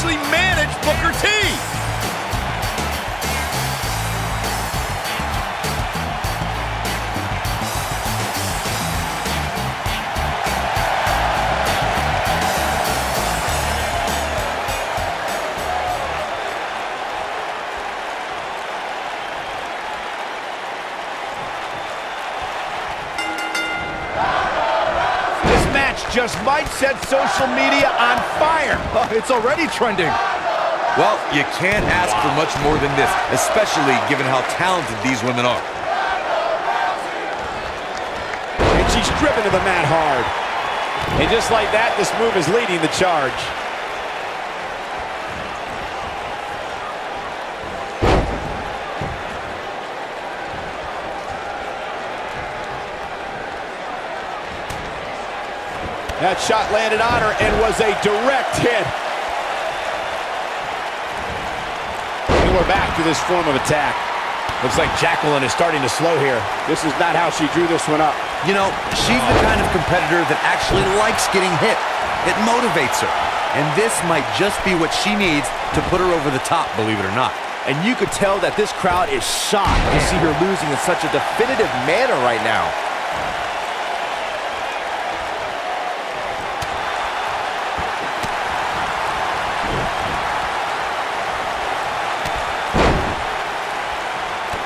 actually manage Booker T. Just might set social media on fire. It's already trending. Well, you can't ask for much more than this, especially given how talented these women are. And she's driven to the mat hard. And just like that, this move is leading the charge. That shot landed on her and was a direct hit. And we're back to this form of attack. Looks like Jacqueline is starting to slow here. This is not how she drew this one up. You know, she's the kind of competitor that actually likes getting hit. It motivates her. And this might just be what she needs to put her over the top, believe it or not. And you could tell that this crowd is shocked to see her losing in such a definitive manner right now.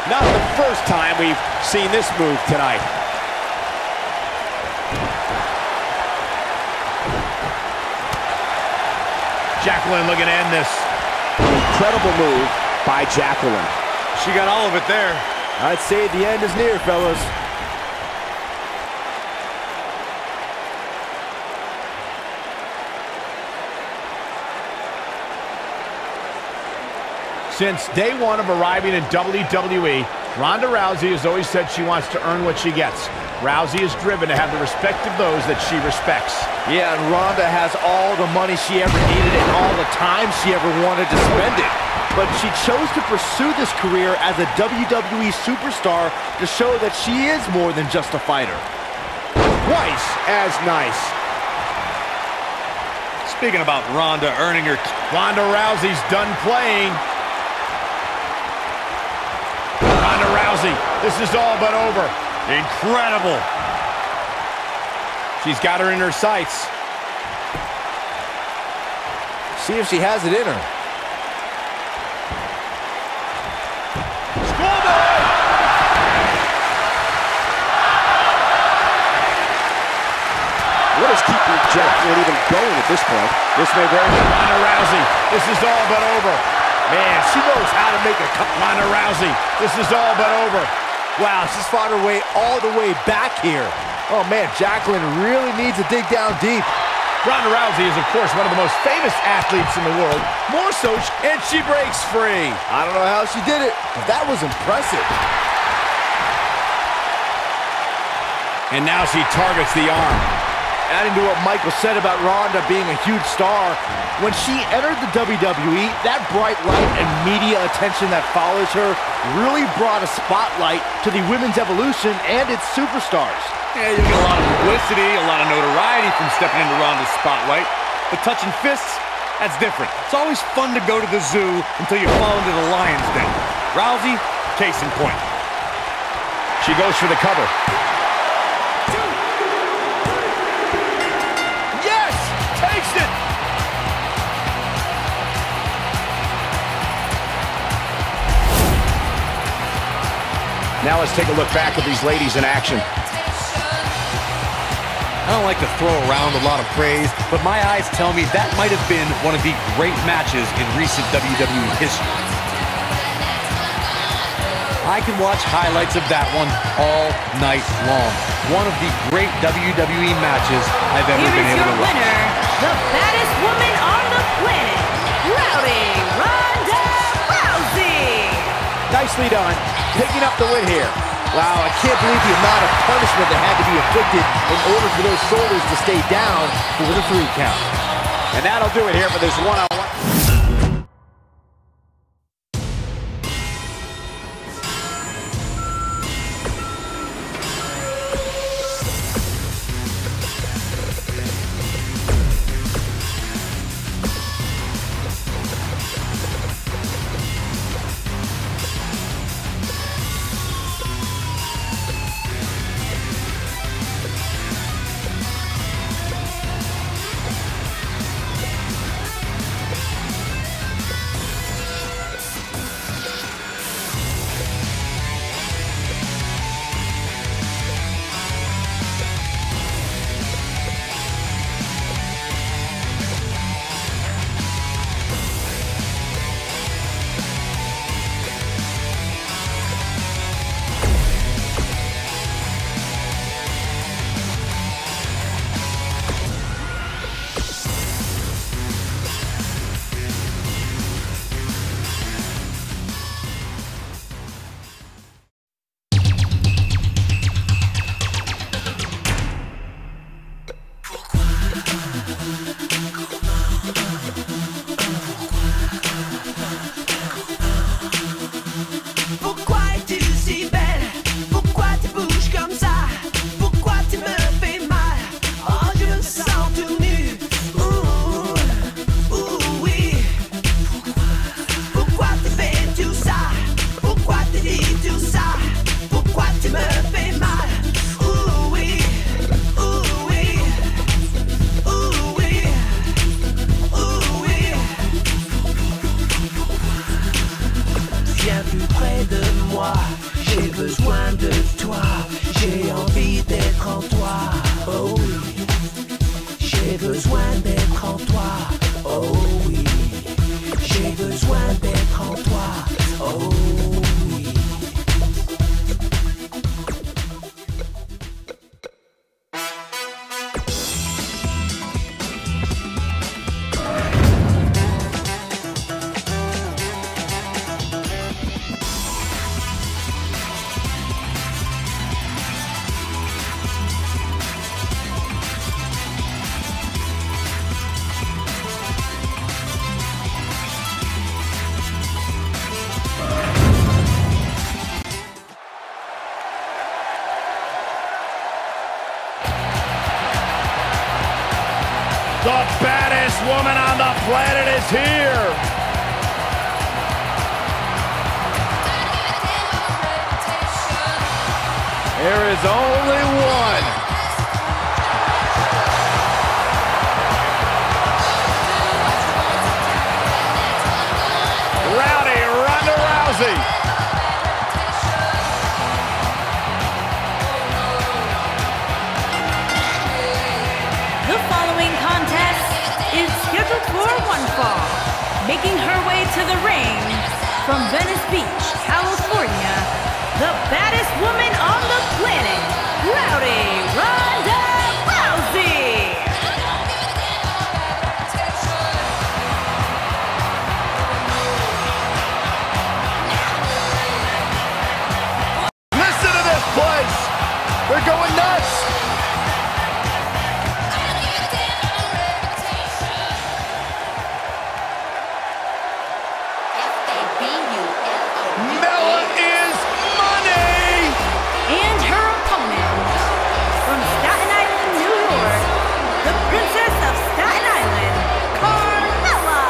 Not the first time we've seen this move tonight. Jacqueline looking to end this. Incredible move by Jacqueline. She got all of it there. I'd say the end is near, fellas. Since day one of arriving in WWE, Ronda Rousey has always said she wants to earn what she gets. Rousey is driven to have the respect of those that she respects. Yeah, and Ronda has all the money she ever needed and all the time she ever wanted to spend it. But she chose to pursue this career as a WWE superstar to show that she is more than just a fighter. Twice as nice. Speaking about Ronda earning her... Ronda Rousey's done playing. Ronda Rousey, this is all but over. Incredible. She's got her in her sights. See if she has it in her. Schoolboy! What is keeping Jacqueline even going at this point? This may very well. Ronda Rousey, this is all but over. Man, she knows how to make a cut. Ronda Rousey, this is all but over. Wow, she's fought her way all the way back here. Oh man, Jacqueline really needs to dig down deep. Ronda Rousey is, of course, one of the most famous athletes in the world. More so, and she breaks free. I don't know how she did it, but that was impressive. And now she targets the arm. Adding to what Michael said about Ronda being a huge star, when she entered the WWE, that bright light and media attention that follows her really brought a spotlight to the women's evolution and its superstars. Yeah, you get a lot of publicity, a lot of notoriety from stepping into Ronda's spotlight. But touching fists, that's different. It's always fun to go to the zoo until you fall into the lion's den. Rousey, case in point. She goes for the cover. Yes! Takes it! Now let's take a look back at these ladies in action. I don't like to throw around a lot of praise, but my eyes tell me that might have been one of the great matches in recent WWE history. I can watch highlights of that one all night long. One of the great WWE matches I've ever been able to watch. Here is your winner, the baddest woman on the planet, Rowdy Ronda Rousey. Nicely done, picking up the win here. Wow, I can't believe the amount of punishment that had to be inflicted in order for those shoulders to stay down for the 3 count. And that'll do it here for this one-on-one. Planet is here. There is only one. Rowdy Ronda Rousey. The following contest is scheduled for one fall. Making her way to the ring from Venice Beach, California, the baddest woman on the planet, Rowdy Ronda Rousey. Listen to this place! They're going nuts! Mella is money. And her opponent, from Staten Island, New York, the Princess of Staten Island, Carmella.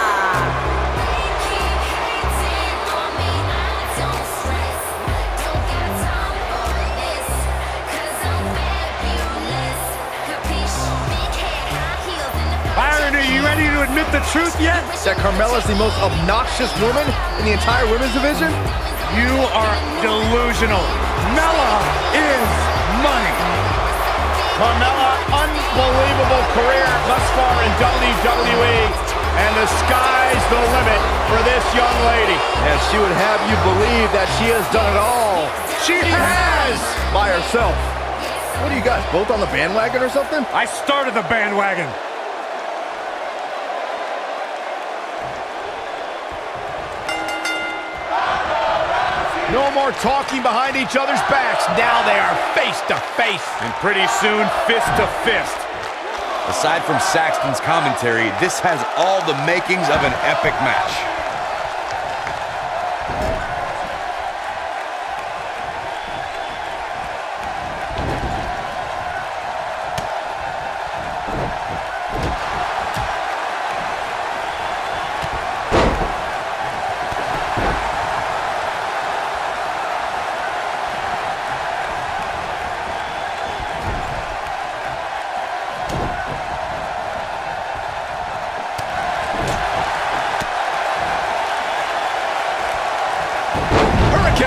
Byron, are you ready to admit the truth yet? That Carmella's the most obnoxious woman in the entire women's division? You are delusional. Mella is money. Carmella, unbelievable career thus far in WWE, and the sky's the limit for this young lady. And she would have you believe that she has done it all. She has! By herself. What are you guys, both on the bandwagon or something? I started the bandwagon. No more talking behind each other's backs. Now they are face to face. And pretty soon, fist to fist. Aside from Saxton's commentary, this has all the makings of an epic match.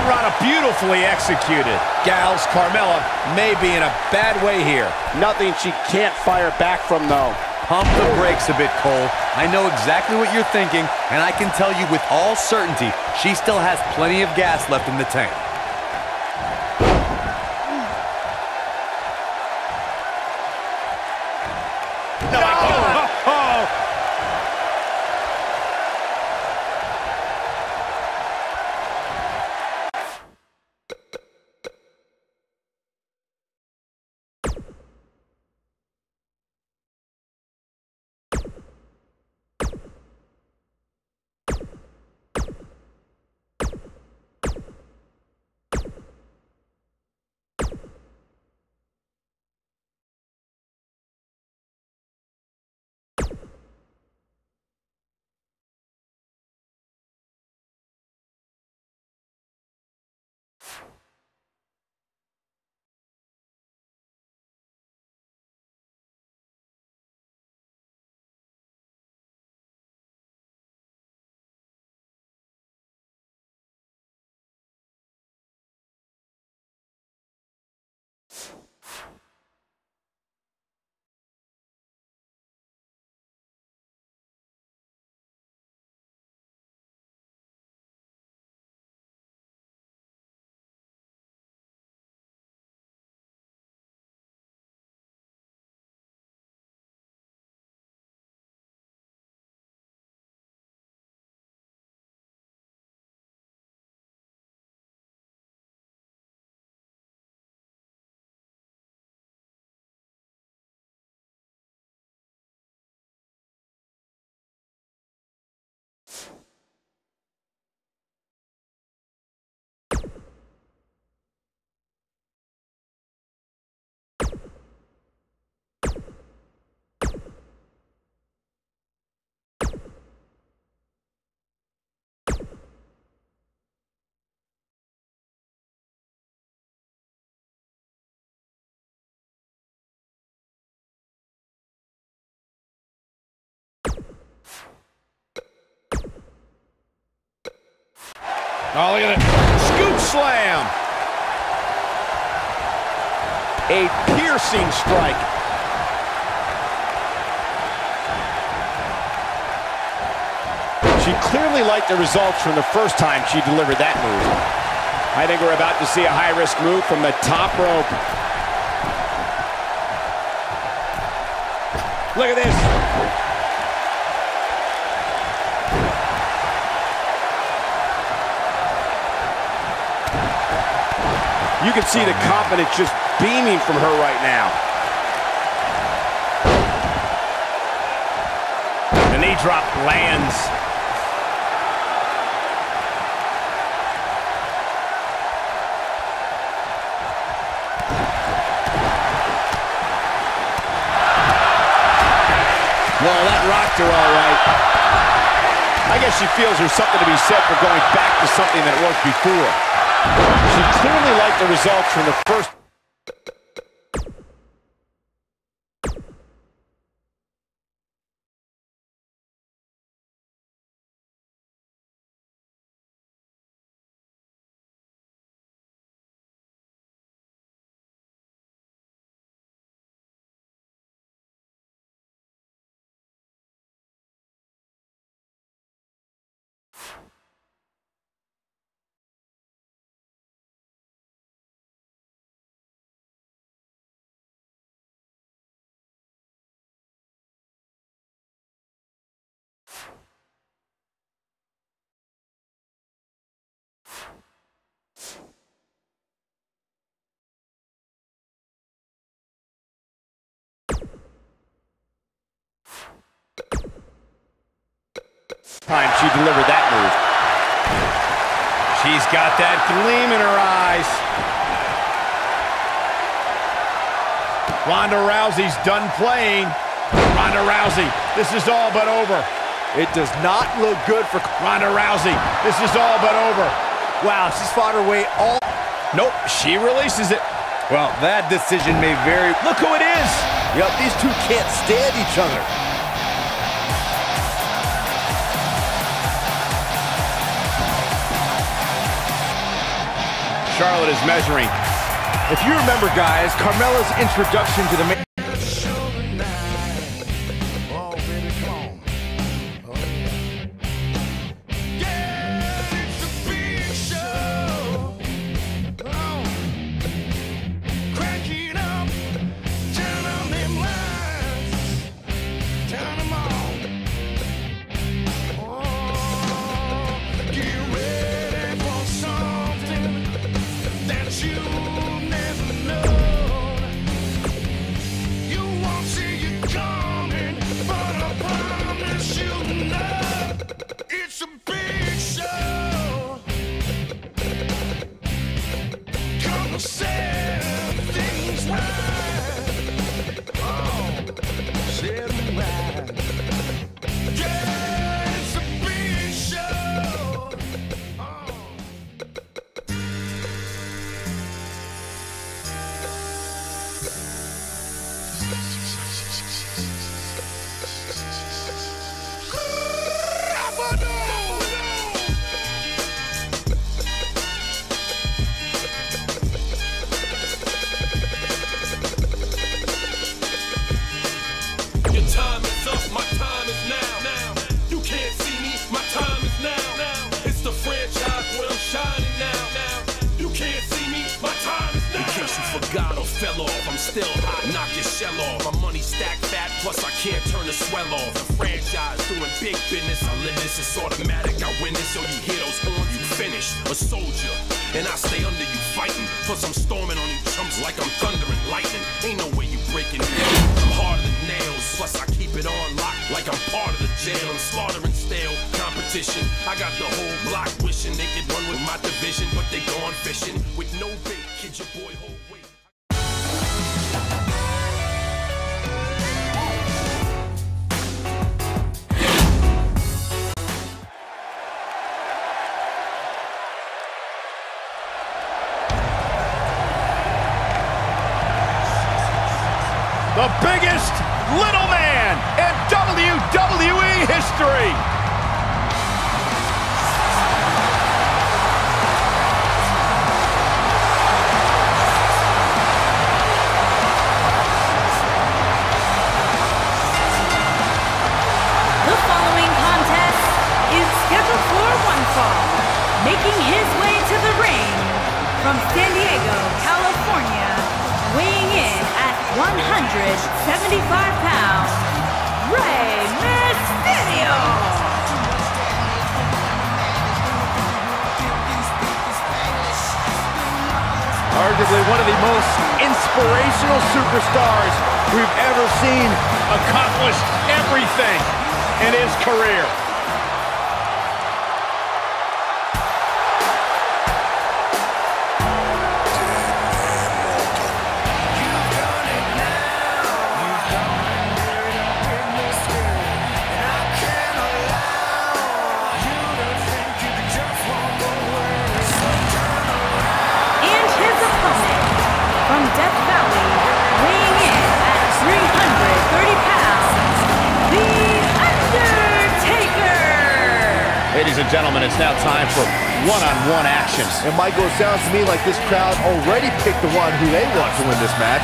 Rana beautifully executed. Gals, Carmella may be in a bad way here. Nothing she can't fire back from, though. Pump the brakes a bit, Cole. I know exactly what you're thinking, and I can tell you with all certainty, she still has plenty of gas left in the tank. Oh, look at it. Scoop slam. A piercing strike. She clearly liked the results from the first time she delivered that move. I think we're about to see a high-risk move from the top rope. Look at this. You can see the confidence just beaming from her right now. The knee drop lands. Well, that rocked her all right. I guess she feels there's something to be said for going back to something that worked before. She clearly liked the results from the first. Time she delivered that move. She's got that gleam in her eyes. Ronda Rousey's done playing. Ronda Rousey, this is all but over. It does not look good for Ronda Rousey, this is all but over. Wow, she's fought her way all... Nope, she releases it. Well, that decision may vary. Look who it is. Yep, these two can't stand each other. Charlotte is measuring. If you remember, guys, Carmella's introduction to the main... Still hot, knock your shell off. My money stacked fat, plus I can't turn the swell off. The franchise doing big business, I live this, it's automatic, I win this. So you hear those horns, you finish. A soldier, and I stay under you fighting. Plus I'm storming on you chumps like I'm thunder and lightning. Ain't no way you breaking me. I'm harder than nails, plus I keep it on lock like I'm part of the jail. I'm slaughtering stale competition. I got the whole block wishing they could run with my division, but they gone fishing with no bait. Kid your boy hold weight. The biggest little man in WWE history. from San Diego, California, weighing in at 175 pounds, Mysterio. Arguably one of the most inspirational superstars we've ever seen. Accomplished everything in his career. Ladies and gentlemen, it's now time for one-on-one action. And Michael, it sounds to me like this crowd already picked the one who they want to win this match.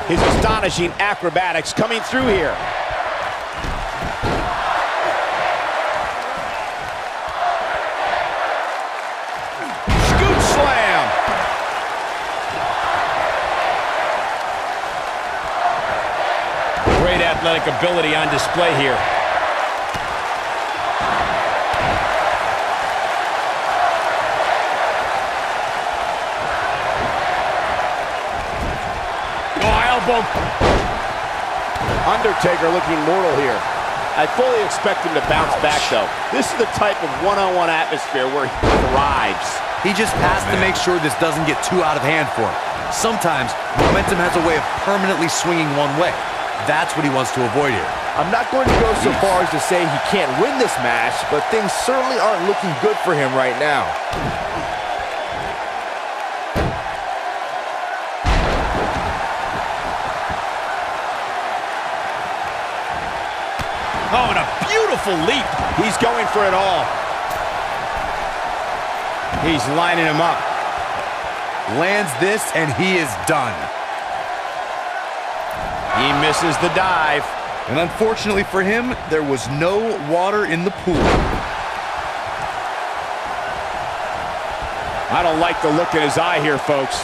His astonishing acrobatics coming through here. Scoop slam. Great athletic ability on display here. Undertaker looking mortal here. I fully expect him to bounce back, though. This is the type of one-on-one atmosphere where he thrives. He just has to make sure this doesn't get too out of hand for him. Sometimes, momentum has a way of permanently swinging one way. That's what he wants to avoid here. I'm not going to go so far as to say he can't win this match, but things certainly aren't looking good for him right now. Oh, and a beautiful leap. He's going for it all. He's lining him up. Lands this, and he is done. He misses the dive. And unfortunately for him, there was no water in the pool. I don't like the look in his eye here, folks.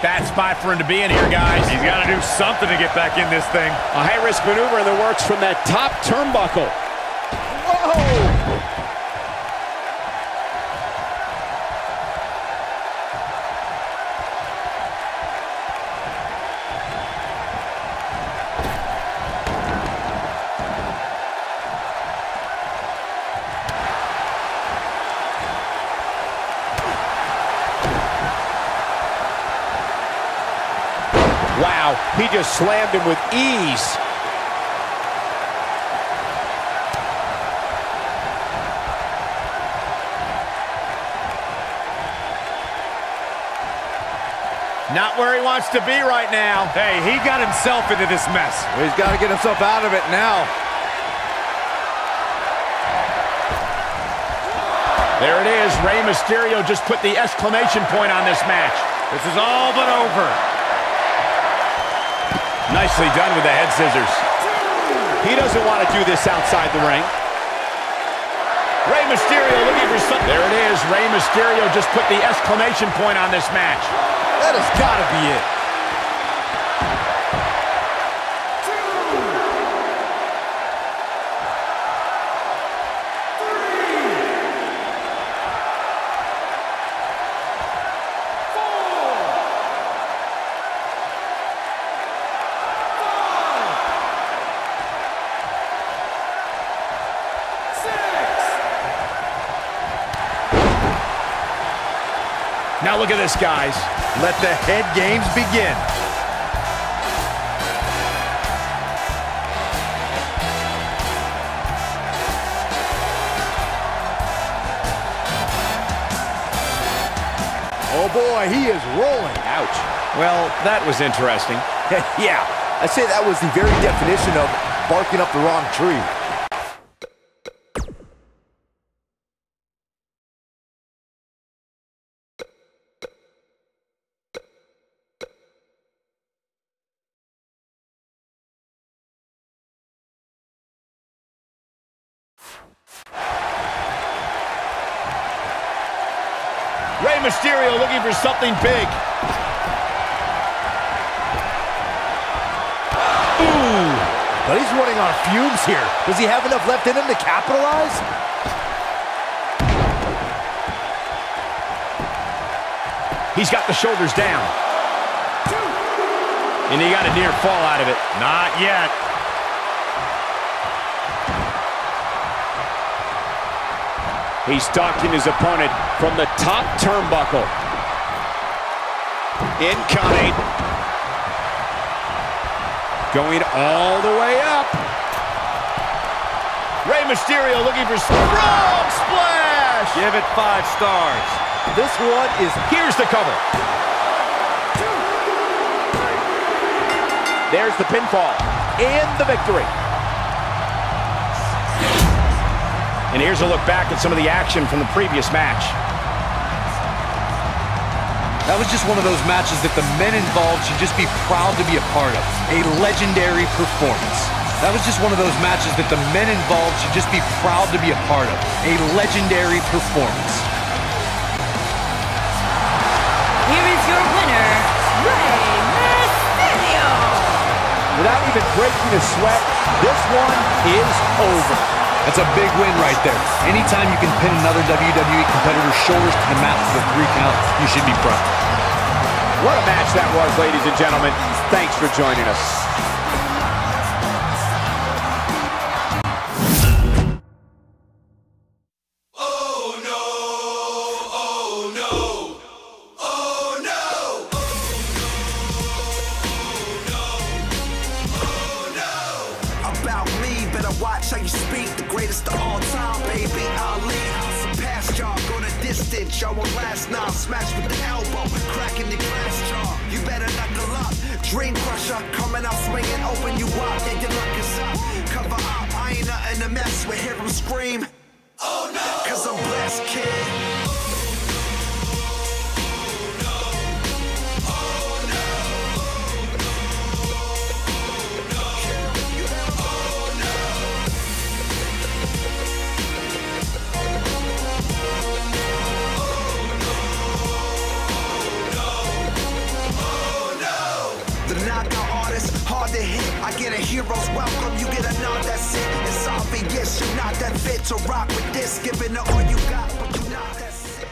Bad spot for him to be in here, guys. He's got to do something to get back in this thing. A high-risk maneuver in the works from that top turnbuckle. Whoa! Wow, he just slammed him with ease. Not where he wants to be right now. Hey, he got himself into this mess. Well, he's got to get himself out of it now. There it is. Rey Mysterio just put the exclamation point on this match. This is all but over. Nicely done with the head scissors. He doesn't want to do this outside the ring. Rey Mysterio looking for something. There it is. Rey Mysterio just put the exclamation point on this match. That has got to be it. Now look at this, guys. Let the head games begin. Oh boy, he is rolling. Ouch. Well, that was interesting. Yeah, I'd say that was the very definition of barking up the wrong tree. Rey Mysterio looking for something big. Ooh, but he's running on fumes here. Does he have enough left in him to capitalize? He's got the shoulders down. And he got a near fall out of it. Not yet. He's stalking his opponent from the top turnbuckle. Incoming. Going all the way up. Rey Mysterio looking for strong splash. Give it 5 stars. This one is... Here's the cover. There's the pinfall and the victory. And here's a look back at some of the action from the previous match. That was just one of those matches that the men involved should just be proud to be a part of. A legendary performance. That was just one of those matches that the men involved should just be proud to be a part of. A legendary performance. Here is your winner, Rey Mysterio. Without even breaking a sweat, this one is over. That's a big win right there. Anytime you can pin another WWE competitor's shoulders to the mat for the 3 count, you should be proud. What a match that was, ladies and gentlemen. Thanks for joining us. Watch how you speak, the greatest of all time, baby. Ali, I'll surpass y'all. Go the distance, y'all won't last now. Smash with the elbow, cracking the glass jaw. You better knuckle up. Dream crusher, coming out swinging, open you up. Yeah, your luck is up. Cover up, I ain't nothing to mess with. Hear them scream. Oh no! Cause I'm blessed, kid. Hard to hit, I get a hero's welcome, you get a nod, that's it. It's obvious you're not that fit to rock with this. Giving it all you got, but you're not that sick.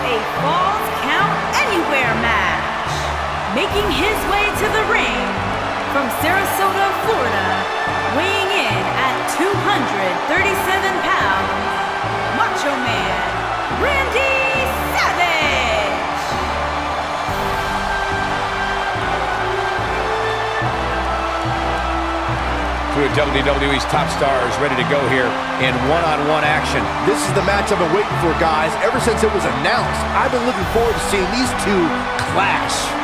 a Falls Count Anywhere match. Making his way to the ring from Sarasota, Florida, weighing in at 237 pounds, Macho Man, Randy Savage. Two of WWE's top stars ready to go here in one-on-one action. This is the match I've been waiting for, guys. Ever since it was announced, I've been looking forward to seeing these two clash.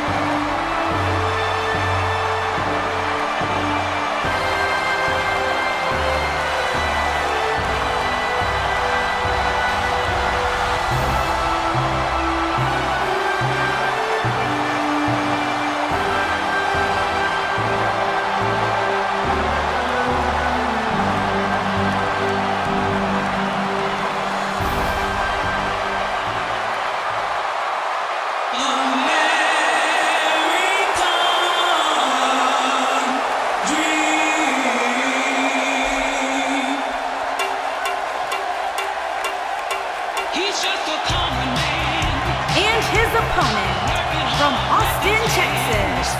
From Austin, Texas,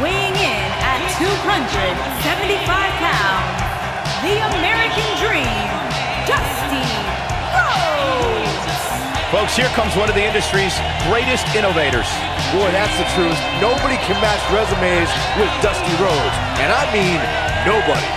weighing in at 275 pounds, the American Dream, Dusty Rhodes. Folks, here comes one of the industry's greatest innovators. Boy, that's the truth. Nobody can match resumes with Dusty Rhodes, and I mean nobody.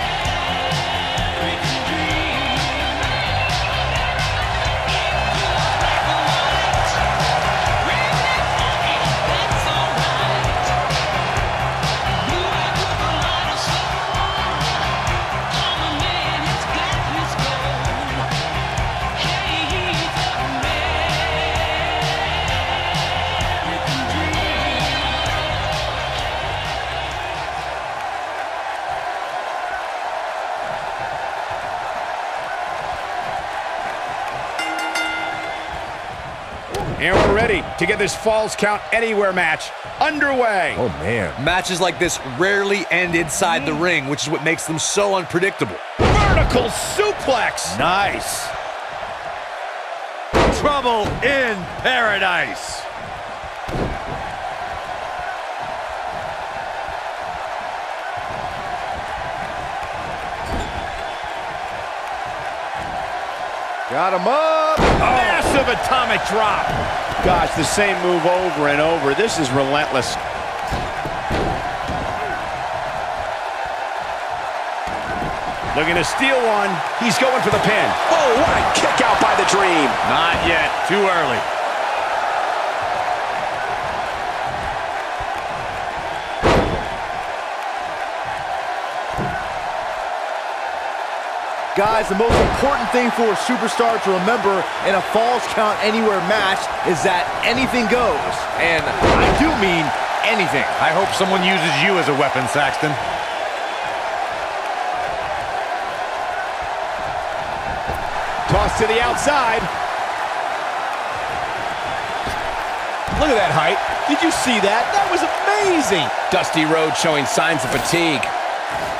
And we're ready to get this Falls Count Anywhere match underway. Oh, man. Matches like this rarely end inside the ring, which is what makes them so unpredictable. Vertical suplex. Nice. Trouble in paradise. Got him up. Massive atomic drop. Gosh, the same move over and over. This is relentless. Looking to steal one. He's going for the pin. Oh, what a kick out by the Dream. Not yet. Too early. Guys, the most important thing for a superstar to remember in a Falls Count Anywhere match is that anything goes. And I do mean anything. I hope someone uses you as a weapon, Saxton. Toss to the outside. Look at that height. Did you see that? That was amazing. Dusty Rhodes showing signs of fatigue.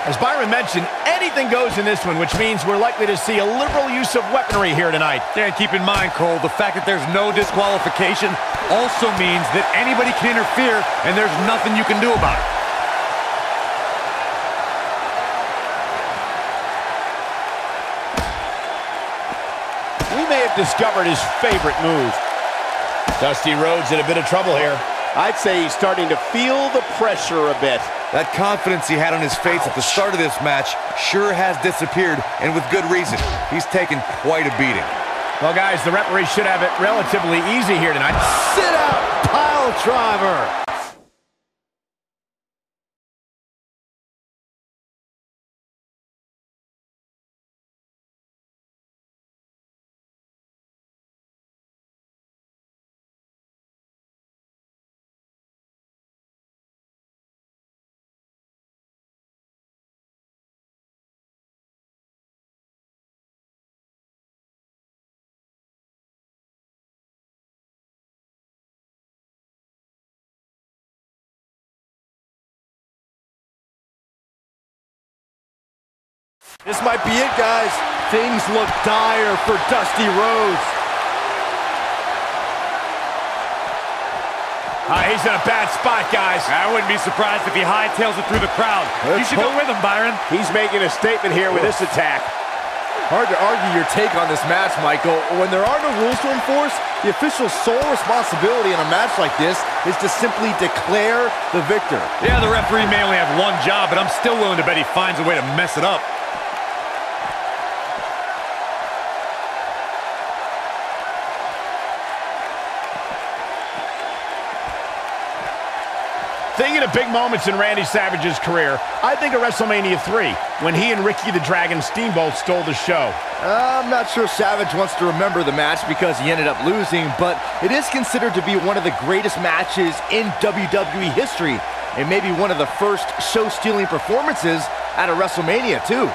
As Byron mentioned, anything goes in this one, which means we're likely to see a liberal use of weaponry here tonight. Yeah, and keep in mind, Cole, the fact that there's no disqualification also means that anybody can interfere, and there's nothing you can do about it. We may have discovered his favorite move. Dusty Rhodes in a bit of trouble here. I'd say he's starting to feel the pressure a bit. That confidence he had on his face at the start of this match sure has disappeared, and with good reason. He's taken quite a beating. Well, guys, the referee should have it relatively easy here tonight. Sit out, pile driver. This might be it, guys. Things look dire for Dusty Rhodes. He's in a bad spot, guys. I wouldn't be surprised if he hightails it through the crowd. You should go with him, Byron. He's making a statement here with this attack. Hard to argue your take on this match, Michael. When there are no rules to enforce, the official's sole responsibility in a match like this is to simply declare the victor. Yeah, the referee may only have one job, but I'm still willing to bet he finds a way to mess it up. Thinking of big moments in Randy Savage's career, I think of WrestleMania 3, when he and Ricky the Dragon Steamboat stole the show. I'm not sure Savage wants to remember the match because he ended up losing, but it is considered to be one of the greatest matches in WWE history, and maybe one of the first show-stealing performances at a WrestleMania, too.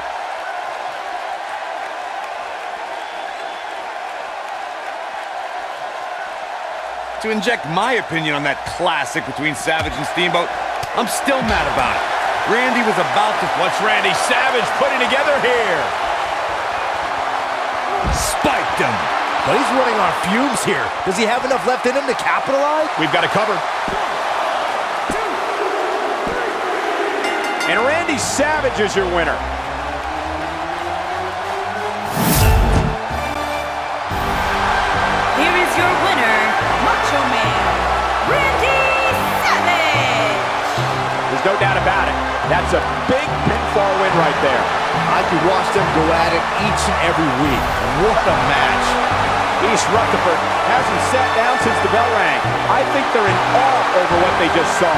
To inject my opinion on that classic between Savage and Steamboat, I'm still mad about it. Randy was about to... What's Randy Savage putting together here? Spiked him. But he's running on fumes here. Does he have enough left in him to capitalize? We've got it covered. And Randy Savage is your winner. Here is your winner, Macho Man, Randy Savage! There's no doubt about it. That's a big pinfall win right there. I could watch them go at it each and every week. What a match. East Rutherford hasn't sat down since the bell rang. I think they're in awe over what they just saw.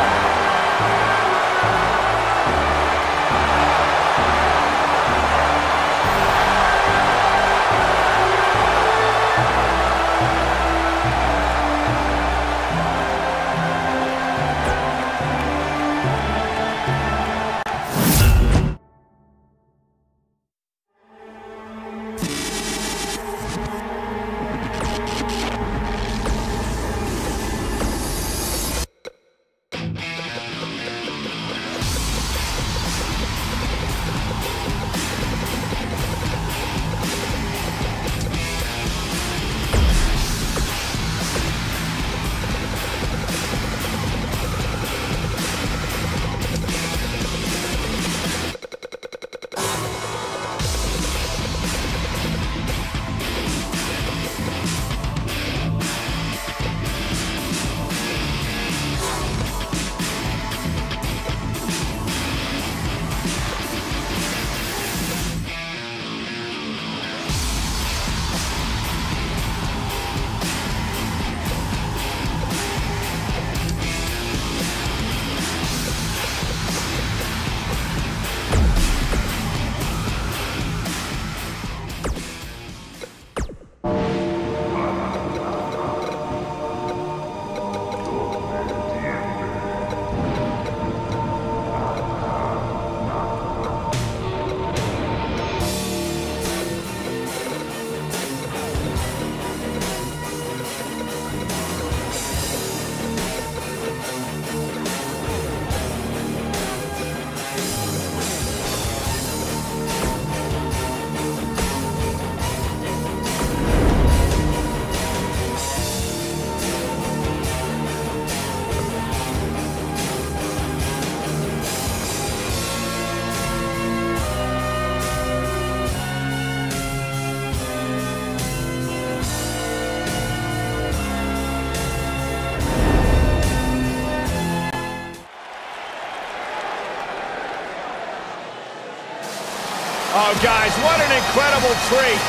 Oh, guys, what an incredible treat.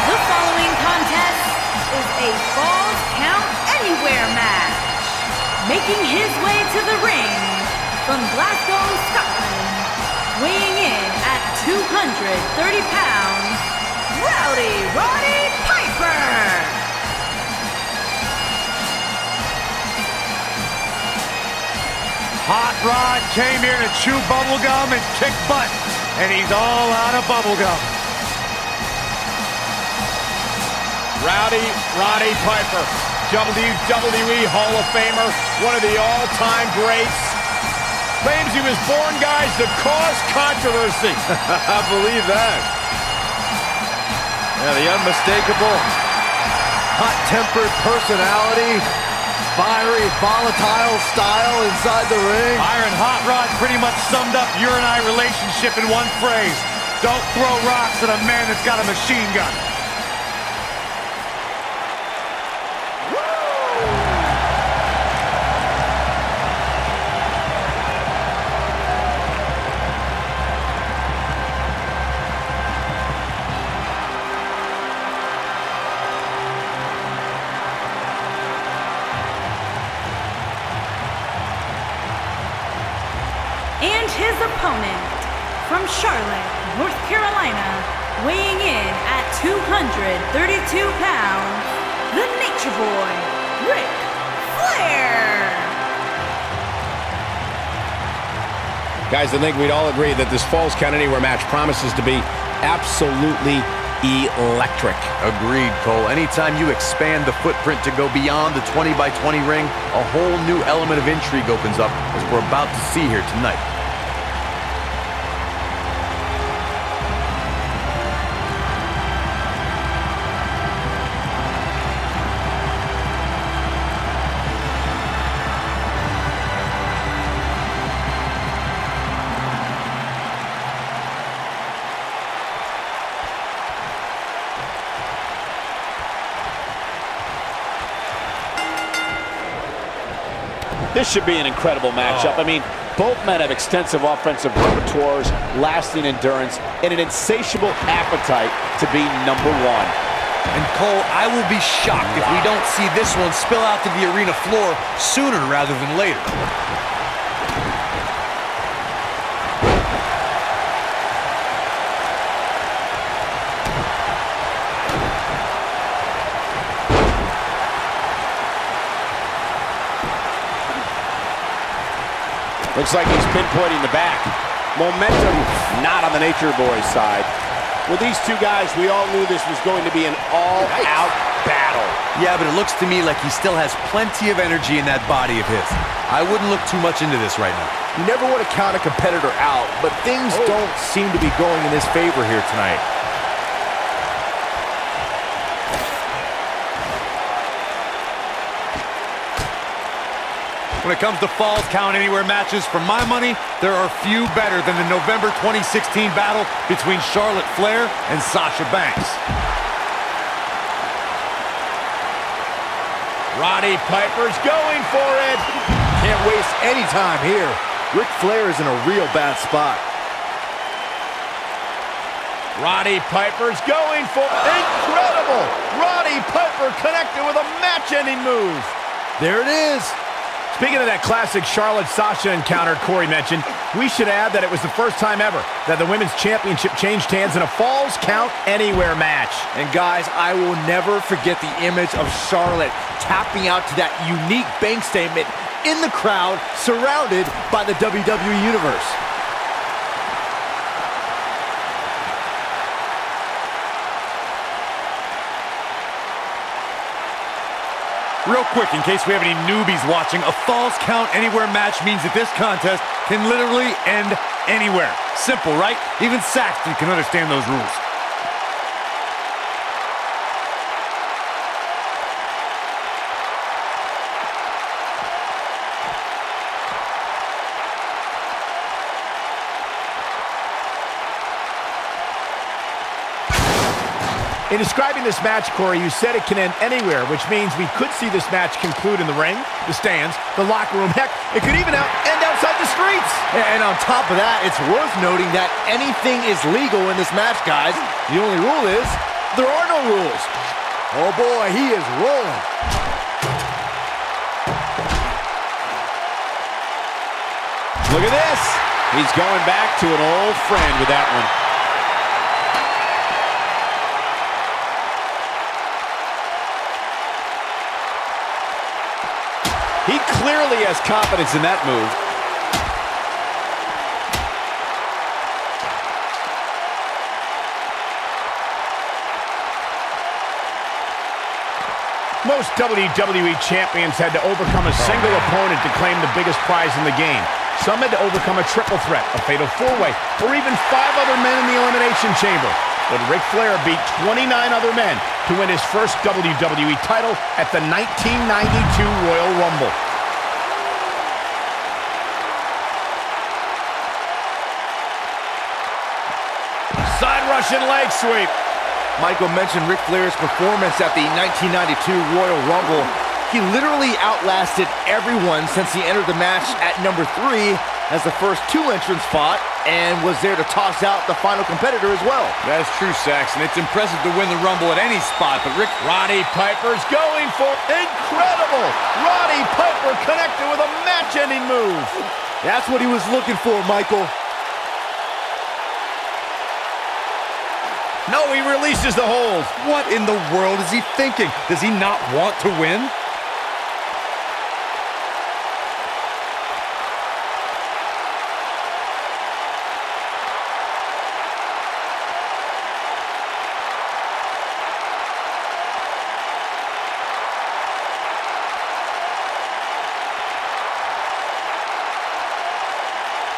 The following contest is a Falls Count Anywhere match. Making his way to the ring from Glasgow, Scotland, weighing in at 230 pounds, Roddy Piper. Hot Rod came here to chew bubblegum and kick butt, and he's all out of bubblegum. Roddy Piper, WWE Hall of Famer, one of the all-time greats. Claims he was born, guys, to cause controversy. I believe that. Yeah, the unmistakable Hot-tempered personality, fiery, volatile style inside the ring. Iron Hot Rod pretty much summed up your and I relationship in one phrase. Don't throw rocks at a man that's got a machine gun. And his opponent, from Charlotte, North Carolina, weighing in at 232 pounds, the Nature Boy, Ric Flair. Guys, I think we'd all agree that this Falls Count Anywhere match promises to be absolutely electric. Agreed, Cole. Anytime you expand the footprint to go beyond the 20-by-20 ring, a whole new element of intrigue opens up, as we're about to see here tonight. This should be an incredible matchup. I mean, both men have extensive offensive repertoires, lasting endurance, and an insatiable appetite to be number one. And Cole, I will be shocked if we don't see this one spill out to the arena floor sooner rather than later. Looks like he's pinpointing the back. Momentum not on the Nature Boy's side. With these two guys, we all knew this was going to be an all-out battle. Yeah, but it looks to me like he still has plenty of energy in that body of his. I wouldn't look too much into this right now. You never want to count a competitor out, but things don't seem to be going in his favor here tonight. When it comes to Falls Count Anywhere matches, for my money, there are few better than the November 2016 battle between Charlotte Flair and Sasha Banks. Roddy Piper's going for it. Can't waste any time here. Ric Flair is in a real bad spot. Roddy Piper's going for it. Incredible! Roddy Piper connected with a match-ending move. There it is. Speaking of that classic Charlotte-Sasha encounter Corey mentioned, we should add that it was the first time ever that the Women's Championship changed hands in a Falls Count Anywhere match. And guys, I will never forget the image of Charlotte tapping out to that unique bank statement in the crowd, surrounded by the WWE Universe. Real quick, in case we have any newbies watching, a Falls Count Anywhere match means that this contest can literally end anywhere. Simple, right? Even Saxton can understand those rules. In describing this match, Corey, you said it can end anywhere, which means we could see this match conclude in the ring, the stands, the locker room. Heck, it could even end outside the streets. And on top of that, it's worth noting that anything is legal in this match, guys. The only rule is there are no rules. Oh boy, he is rolling. Look at this. He's going back to an old friend with that one. He clearly has confidence in that move. Most WWE champions had to overcome a single opponent to claim the biggest prize in the game. Some had to overcome a triple threat, a fatal four-way, or even 5 other men in the Elimination Chamber. But Ric Flair beat 29 other men to win his first WWE title at the 1992 Royal Rumble. Side Russian leg sweep. Michael mentioned Ric Flair's performance at the 1992 Royal Rumble. He literally outlasted everyone since he entered the match at number 3 as the first 2 entrants fought and was there to toss out the final competitor as well. That is true, Saxon. It's impressive to win the Rumble at any spot, but Roddy Piper's going for incredible. Roddy Piper connected with a match-ending move. That's what he was looking for, Michael. No, he releases the hold. What in the world is he thinking? Does he not want to win?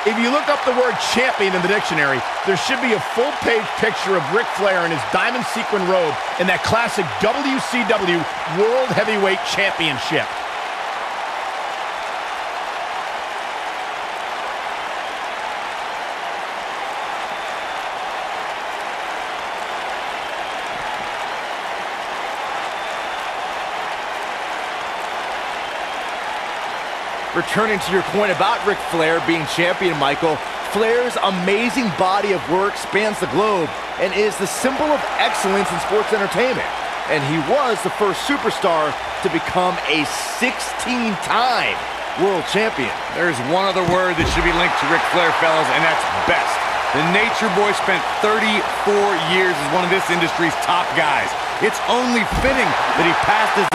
If you look up the word champion in the dictionary, there should be a full-page picture of Ric Flair in his diamond sequin robe in that classic WCW World Heavyweight Championship. Returning to your point about Ric Flair being champion, Michael, Flair's amazing body of work spans the globe and is the symbol of excellence in sports entertainment. And he was the first superstar to become a 16-time world champion. There's one other word that should be linked to Ric Flair, fellas, and that's best. The Nature Boy spent 34 years as one of this industry's top guys. It's only fitting that he passed his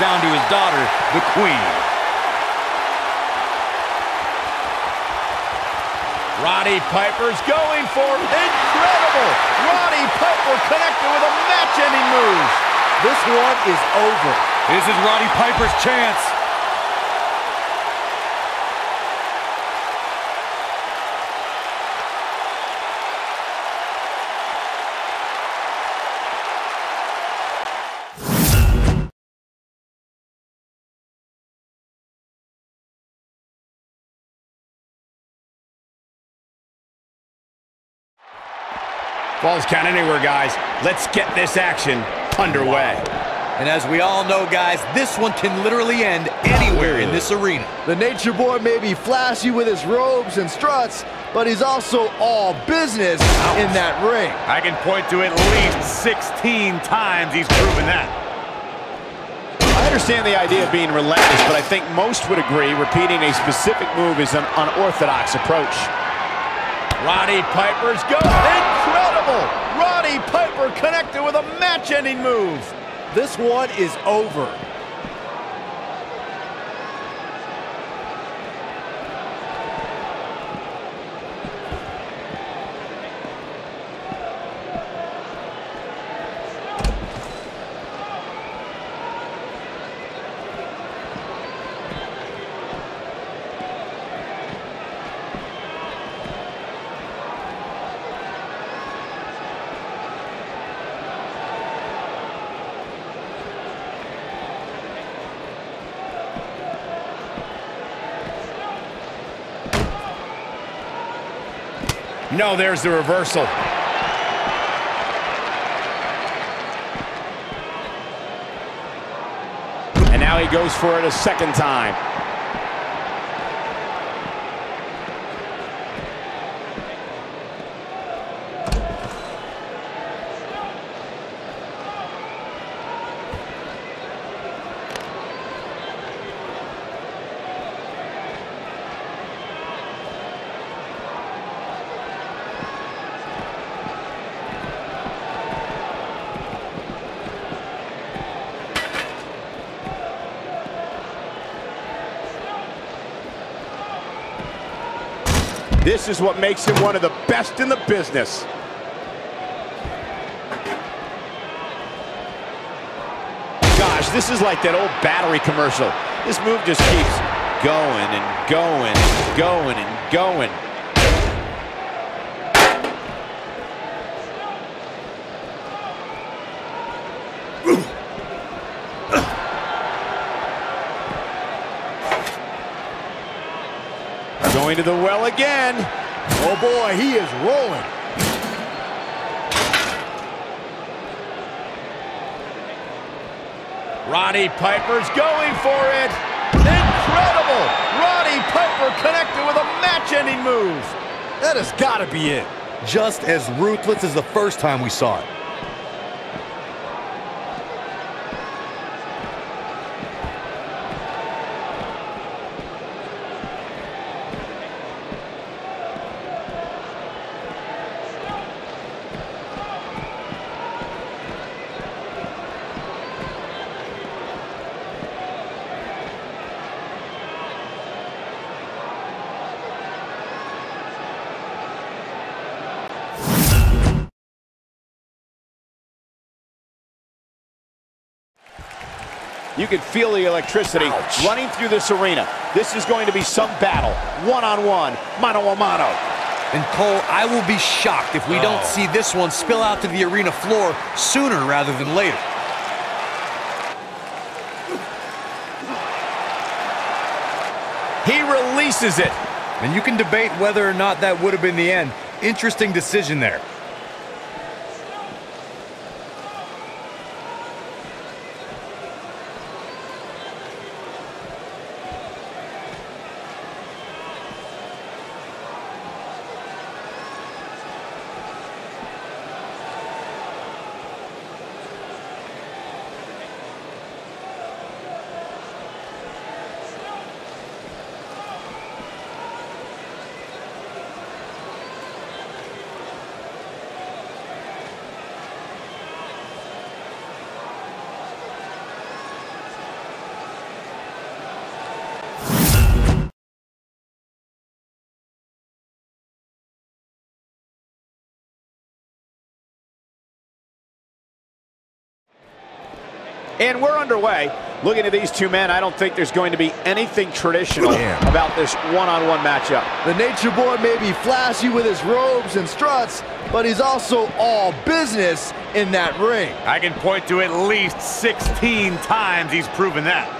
down to his daughter, the Queen. Roddy Piper's going for incredible. Roddy Piper connected with a match-ending move. This one is over. This is Roddy Piper's chance. Falls count anywhere, guys. Let's get this action underway. And as we all know, guys, this one can literally end anywhere in this arena. The Nature Boy may be flashy with his robes and struts, but he's also all business in that ring. I can point to at least 16 times he's proven that. I understand the idea of being relentless, but I think most would agree repeating a specific move is an unorthodox approach. Roddy Piper's going. Incredible! Roddy Piper connected with a match-ending move. This one is over. No, there's the reversal. And now he goes for it a second time. This is what makes him one of the best in the business. Gosh, this is like that old battery commercial. This move just keeps going and going and going and going. Going to the well again. Oh boy, he is rolling. Roddy Piper's going for it. Incredible! Roddy Piper connected with a match-ending move. That has got to be it. Just as ruthless as the first time we saw it. You can feel the electricity running through this arena. This is going to be some battle. One-on-one, mano-a-mano. And Cole, I will be shocked if we don't see this one spill out to the arena floor sooner rather than later. He releases it. And you can debate whether or not that would have been the end. Interesting decision there. And we're underway. Looking at these two men, I don't think there's going to be anything traditional about this one-on-one matchup. The Nature Boy may be flashy with his robes and struts, but he's also all business in that ring. I can point to at least 16 times he's proven that.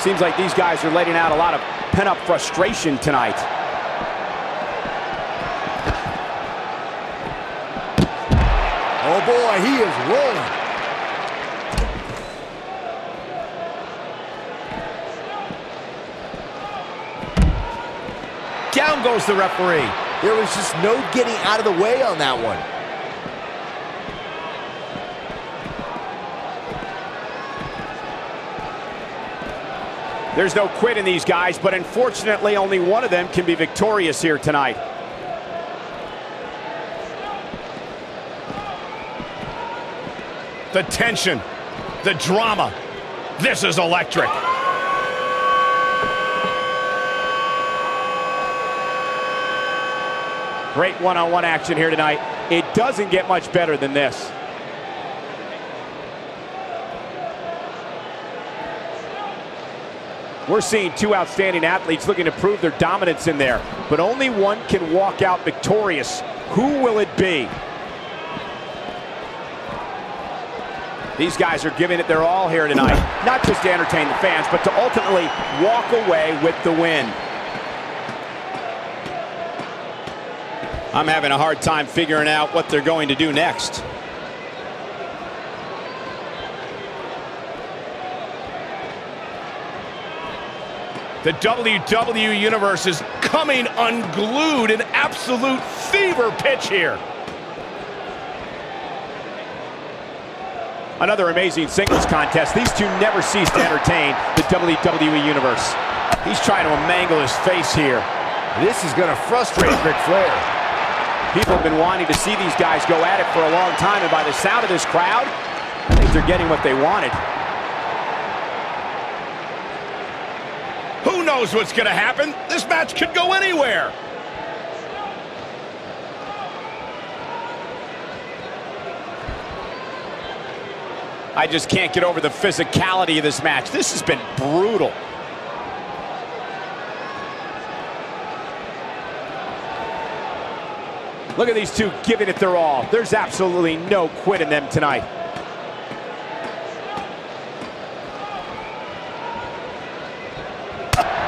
Seems like these guys are letting out a lot of pent-up frustration tonight. Oh boy, he is rolling. Down goes the referee. There was just no getting out of the way on that one. There's no quit in these guys, but unfortunately only one of them can be victorious here tonight. The tension, the drama. This is electric. Great one-on-one action here tonight. It doesn't get much better than this. We're seeing two outstanding athletes looking to prove their dominance in there, but only one can walk out victorious. Who will it be? These guys are giving it their all here tonight, not just to entertain the fans, but to ultimately walk away with the win. I'm having a hard time figuring out what they're going to do next. The WWE Universe is coming unglued, an absolute fever pitch here. Another amazing singles contest. These two never cease to entertain the WWE Universe. He's trying to mangle his face here. This is going to frustrate Ric Flair. People have been wanting to see these guys go at it for a long time, and by the sound of this crowd, I think they're getting what they wanted. Who knows what's going to happen? This match could go anywhere. I just can't get over the physicality of this match. This has been brutal. Look at these two giving it their all. There's absolutely no quit in them tonight.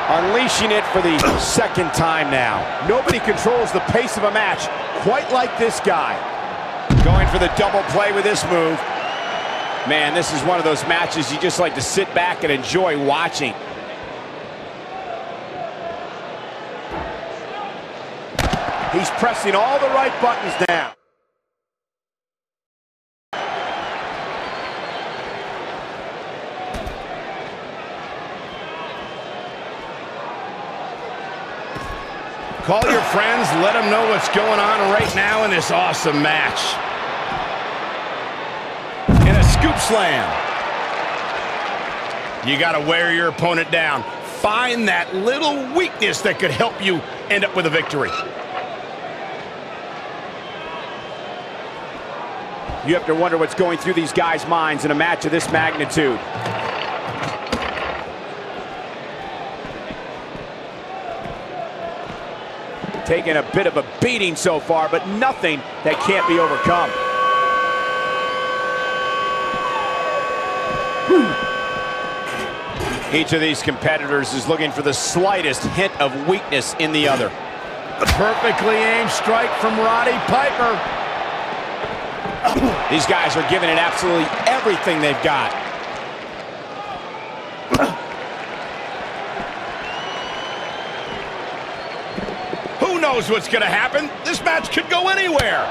Unleashing it for the second time now. Nobody controls the pace of a match quite like this guy. Going for the double play with this move. Man, this is one of those matches you just like to sit back and enjoy watching. He's pressing all the right buttons now. Call your friends, let them know what's going on right now in this awesome match. And a scoop slam. You got to wear your opponent down. Find that little weakness that could help you end up with a victory. You have to wonder what's going through these guys' minds in a match of this magnitude. Taking a bit of a beating so far, but nothing that can't be overcome. Each of these competitors is looking for the slightest hint of weakness in the other. A perfectly aimed strike from Roddy Piper. These guys are giving it absolutely everything they've got. Who knows what's going to happen? This match could go anywhere.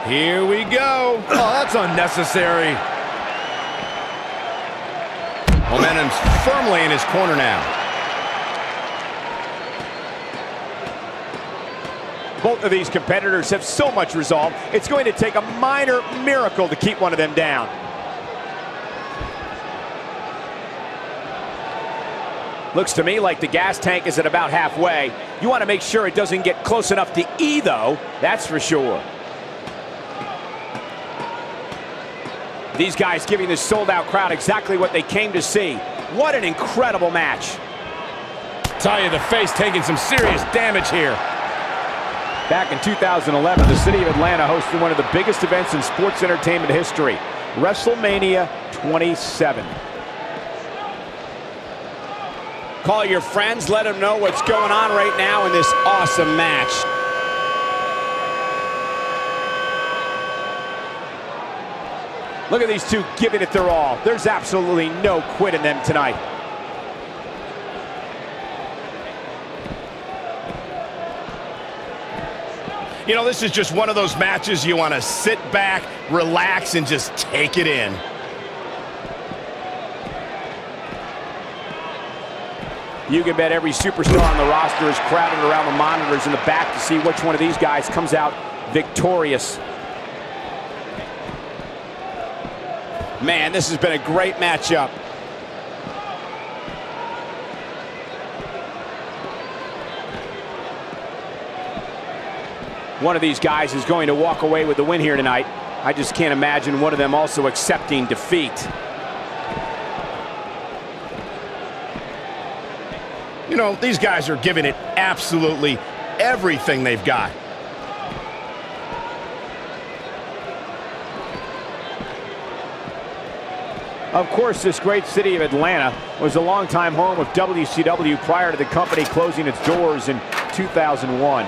Here we go. Oh, that's unnecessary. Momentum's firmly in his corner now. Both of these competitors have so much resolve, it's going to take a minor miracle to keep one of them down. Looks to me like the gas tank is at about halfway. You want to make sure it doesn't get close enough to E, though, that's for sure. These guys giving this sold-out crowd exactly what they came to see. What an incredible match. Tell you, the face taking some serious damage here. Back in 2011, the city of Atlanta hosted one of the biggest events in sports entertainment history. WrestleMania 27. Call your friends, let them know what's going on right now in this awesome match. Look at these two giving it their all. There's absolutely no quit in them tonight. You know, this is just one of those matches you want to sit back, relax, and just take it in. You can bet every superstar on the roster is crowded around the monitors in the back to see which one of these guys comes out victorious. Man, this has been a great matchup. One of these guys is going to walk away with the win here tonight. I just can't imagine one of them also accepting defeat. You know, these guys are giving it absolutely everything they've got. Of course, this great city of Atlanta was a longtime home of WCW prior to the company closing its doors in 2001.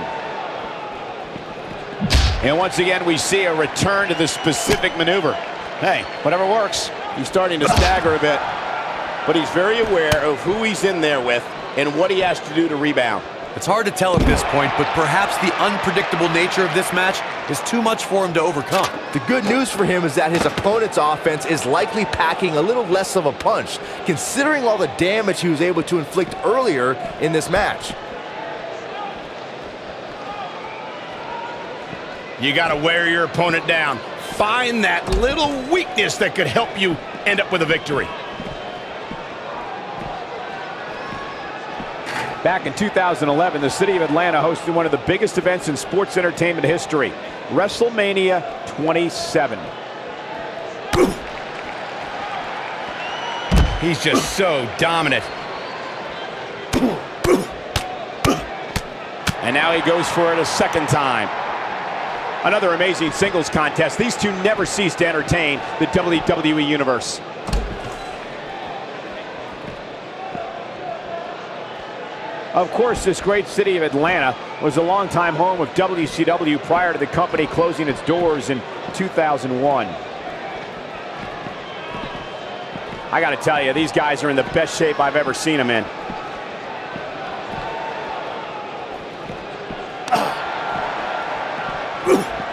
And once again, we see a return to the specific maneuver. Hey, whatever works. He's starting to stagger a bit, but he's very aware of who he's in there with and what he has to do to rebound. It's hard to tell at this point, but perhaps the unpredictable nature of this match is too much for him to overcome. The good news for him is that his opponent's offense is likely packing a little less of a punch, considering all the damage he was able to inflict earlier in this match. You got to wear your opponent down. Find that little weakness that could help you end up with a victory. Back in 2011, the city of Atlanta hosted one of the biggest events in sports entertainment history, WrestleMania 27. He's just so dominant. And now he goes for it a second time. Another amazing singles contest. These two never cease to entertain the WWE Universe. Of course, this great city of Atlanta was a longtime home of WCW prior to the company closing its doors in 2001. I got to tell you, these guys are in the best shape I've ever seen them in.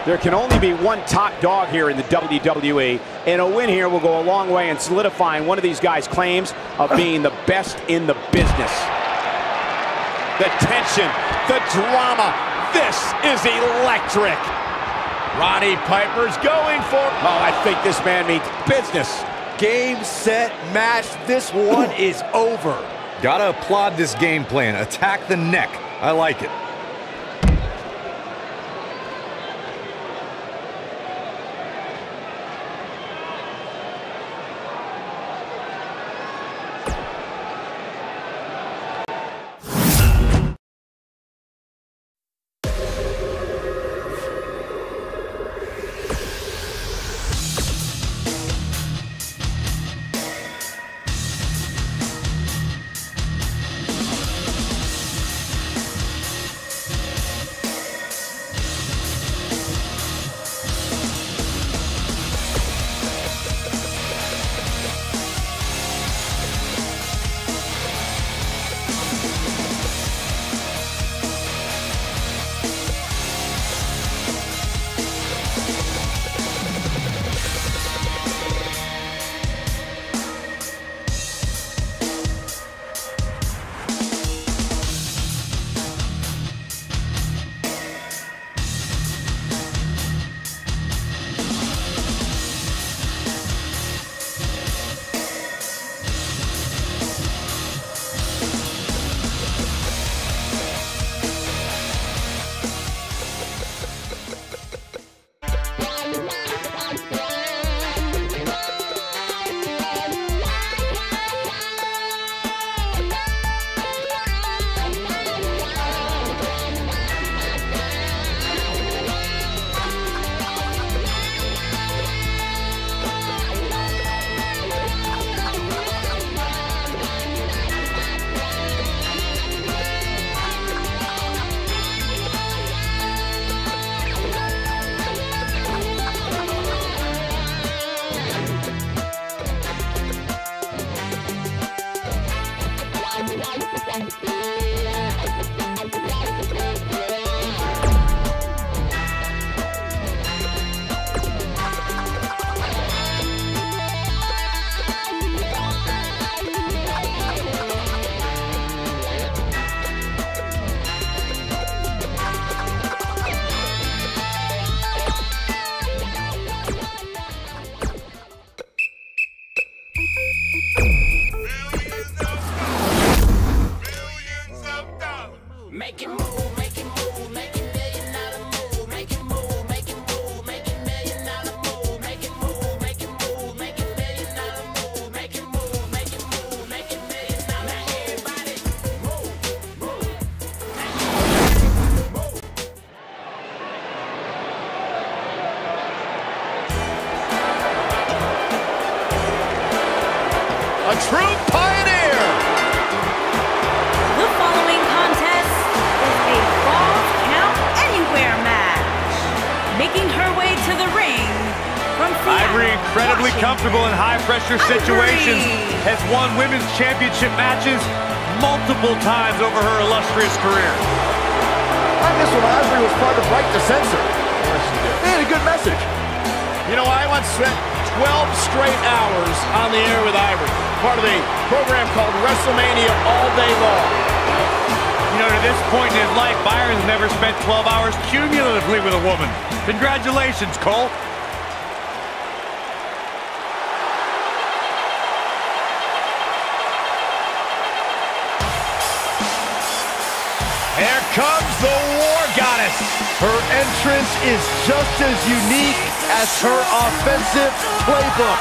There can only be one top dog here in the WWE, and a win here will go a long way in solidifying one of these guys' claims of being the best in the business. The tension, the drama, this is electric. Roddy Piper's going for... Oh, I think this man means business. Game, set, match. This one is over. Gotta applaud this game plan. Attack the neck. I like it. A true pioneer. The following contest is a Falls Count Anywhere match. Making her way to the ring from Seattle, Ivory, incredibly Washington. comfortable in high-pressure situations, has won women's championship matches multiple times over her illustrious career. On this one, Ivory was part of Right to Censor. They had a good message. You know, I once spent 12 straight hours on the air with Ivory, part of a program called WrestleMania All Day Long. You know, to this point in his life, Byron's never spent 12 hours cumulatively with a woman. Congratulations, Cole. Here comes the War Goddess. Her entrance is just as unique as her offensive playbook.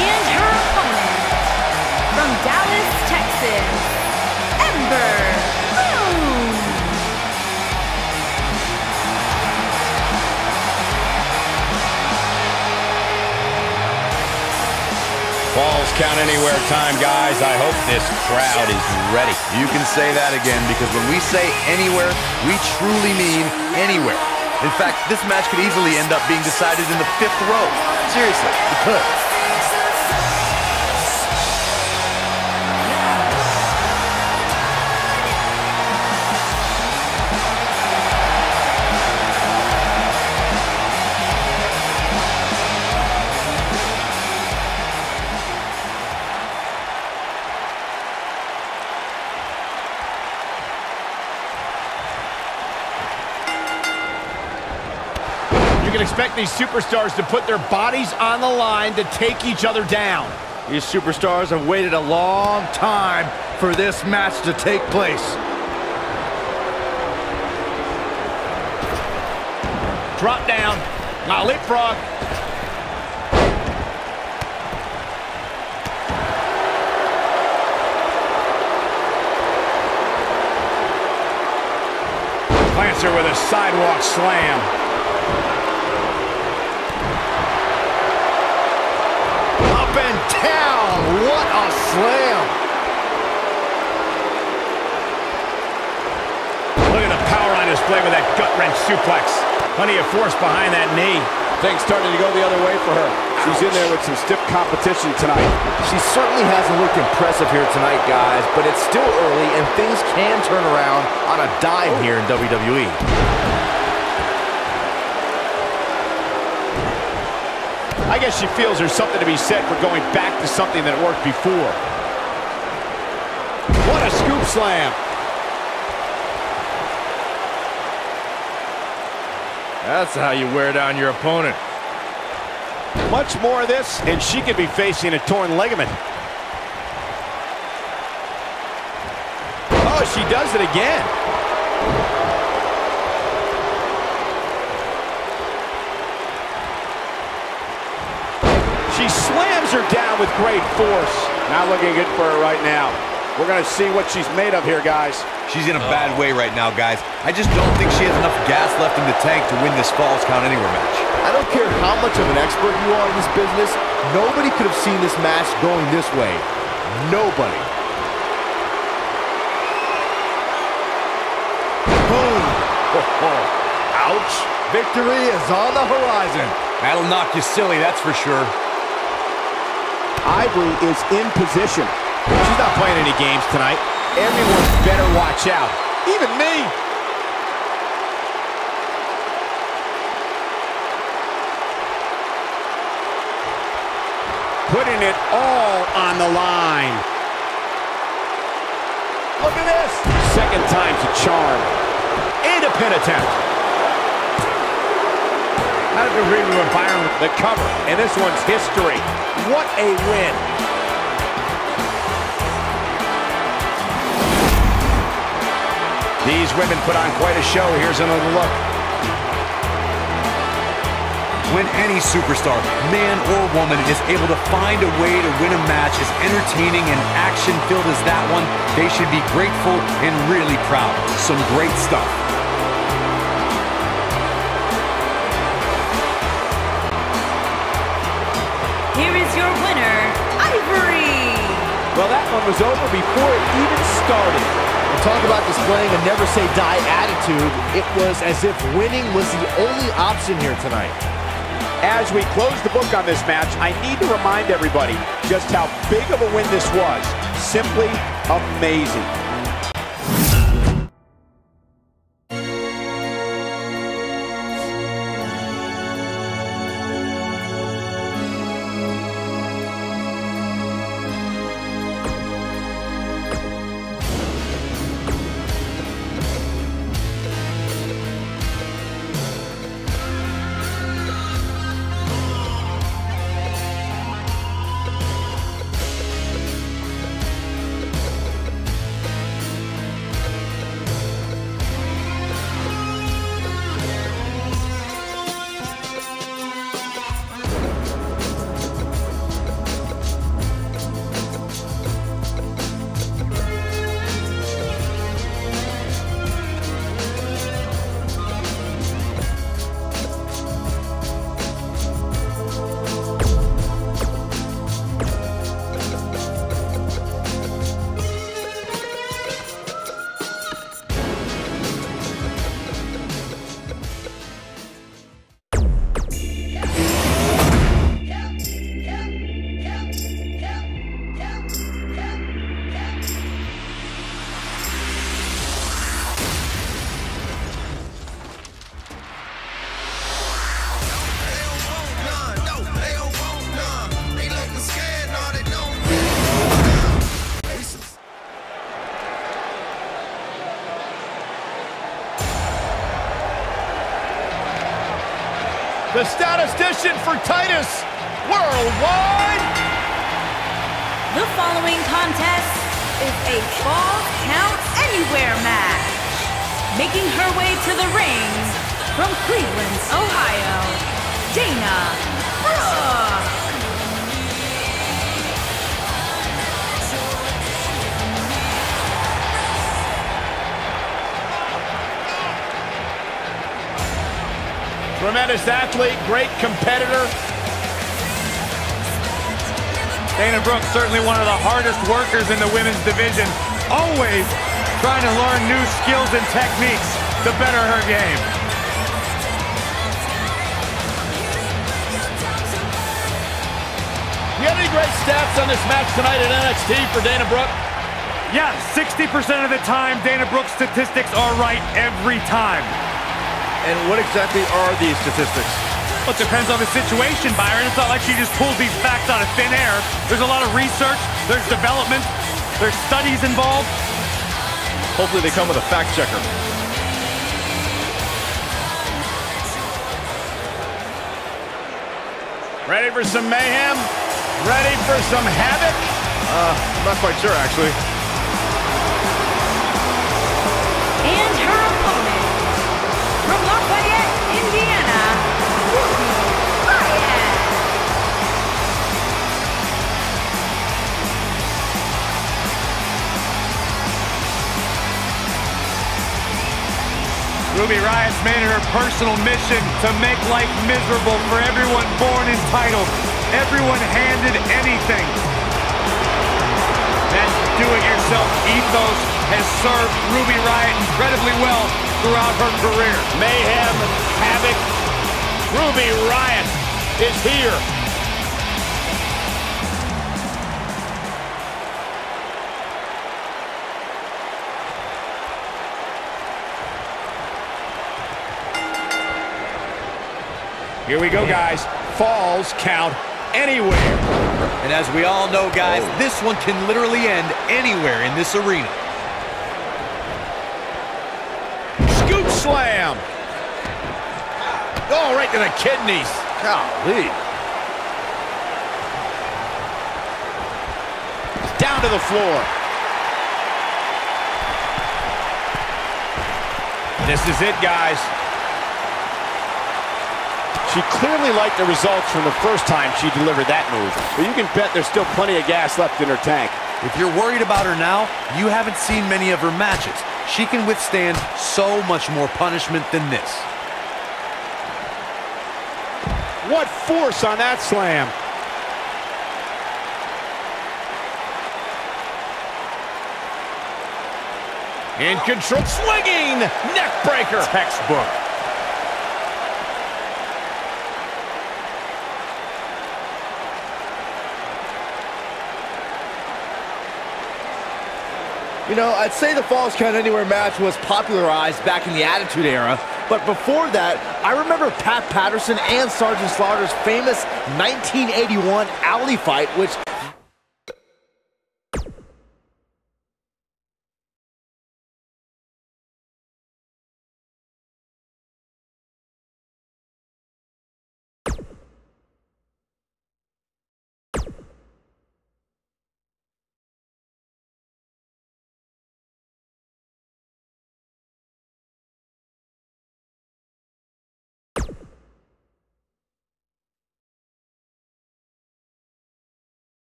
And her opponent from Dallas, Texas, Wooooo. Falls Count Anywhere time, guys. I hope this crowd is ready. You can say that again, because when we say anywhere, we truly mean anywhere. In fact, this match could easily end up being decided in the 5th row. Seriously, it could. You can expect these superstars to put their bodies on the line to take each other down. These superstars have waited a long time for this match to take place. Drop down. Now leapfrog. Plants her with a sidewalk slam. Up and down. What a slam. Look at the power on display with that gut-wrench suplex. Plenty of force behind that knee. Things starting to go the other way for her. She's in there with some stiff competition tonight. She certainly hasn't looked impressive here tonight, guys, but it's still early and things can turn around on a dime here in WWE. I guess she feels there's something to be said for going back to something that worked before. What a scoop slam. That's how you wear down your opponent. Much more of this, and she could be facing a torn ligament. Oh, she does it again. She slams her down with great force. Not looking good for her right now. We're going to see what she's made of here, guys. She's in a bad way right now, guys. I just don't think she has enough gas left in the tank to win this Falls Count Anywhere match. I don't care how much of an expert you are in this business, nobody could have seen this match going this way. Nobody. Boom. Ouch. Victory is on the horizon. That'll knock you silly, that's for sure. Ivory is in position. She's not playing any games tonight. Everyone better watch out. Even me. Putting it all on the line. Look at this. Second time's a charm. And a pin attempt. I have to agree with Byron. The cover, and this one's history. What a win. These women put on quite a show. Here's another look. When any superstar, man or woman, is able to find a way to win a match as entertaining and action-filled as that one, they should be grateful and really proud. Some great stuff. Here is your winner, Ivory. Well, that one was over before it even started. And talk about displaying a never-say-die attitude. It was as if winning was the only option here tonight. As we close the book on this match, I need to remind everybody just how big of a win this was. Simply amazing. The statistician for Titus Worldwide. The following contest is a Fall Count Anywhere match. Making her way to the ring from Cleveland, Ohio, Dana Brooke. Tremendous athlete, great competitor. Dana Brooke, certainly one of the hardest workers in the women's division. Always trying to learn new skills and techniques to better her game. You got any great stats on this match tonight at NXT for Dana Brooke? Yeah, 60% of the time, Dana Brooke's statistics are right every time. And what exactly are these statistics? Well, it depends on the situation, Byron. It's not like she just pulls these facts out of thin air. There's a lot of research, there's development, there's studies involved. Hopefully they come with a fact checker. Ready for some mayhem? Ready for some havoc? I'm not quite sure, actually. And her opponent, from Lafayette, Indiana, Ruby Riott. Ruby Riott's made it her personal mission to make life miserable for everyone born entitled, everyone handed anything. That do-it-yourself ethos has served Ruby Riott incredibly well throughout her career. Mayhem, havoc. Ruby Riott is here. Here we go, guys. Falls count anywhere. And as we all know, guys, this one can literally end anywhere in this arena. Scoop slam. Oh, right to the kidneys. Golly. Down to the floor. This is it, guys. She clearly liked the results from the first time she delivered that move. But you can bet there's still plenty of gas left in her tank. If you're worried about her now, you haven't seen many of her matches. She can withstand so much more punishment than this. What force on that slam. In control, swinging, neck breaker. Textbook. You know, I'd say the Falls Count Anywhere match was popularized back in the Attitude Era, but before that, I remember Pat Patterson and Sergeant Slaughter's famous 1981 alley fight, which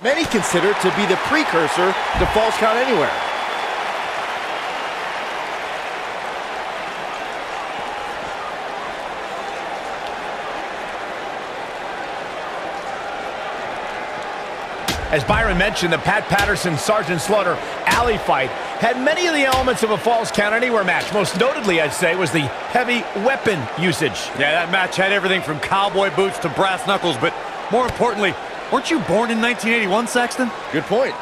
many consider to be the precursor to Falls Count Anywhere. As Byron mentioned, the Pat Patterson Sergeant Slaughter alley fight had many of the elements of a Falls Count Anywhere match. Most notably, I'd say, was the heavy weapon usage. Yeah, that match had everything from cowboy boots to brass knuckles, but more importantly, weren't you born in 1981, Saxton? Good point.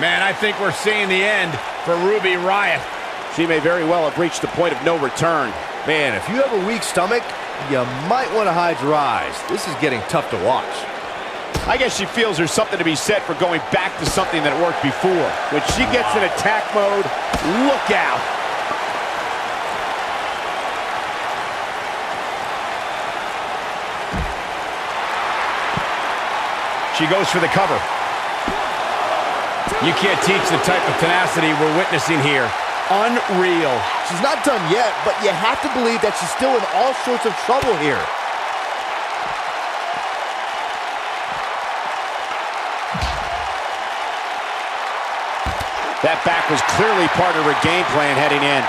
Man, I think we're seeing the end for Ruby Riott. She may very well have reached the point of no return. Man, if you have a weak stomach, you might want to hide your eyes. This is getting tough to watch. I guess she feels there's something to be said for going back to something that worked before. When she gets in attack mode, look out. She goes for the cover. You can't teach the type of tenacity we're witnessing here. Unreal. She's not done yet, but you have to believe that she's still in all sorts of trouble here. That back was clearly part of her game plan heading in.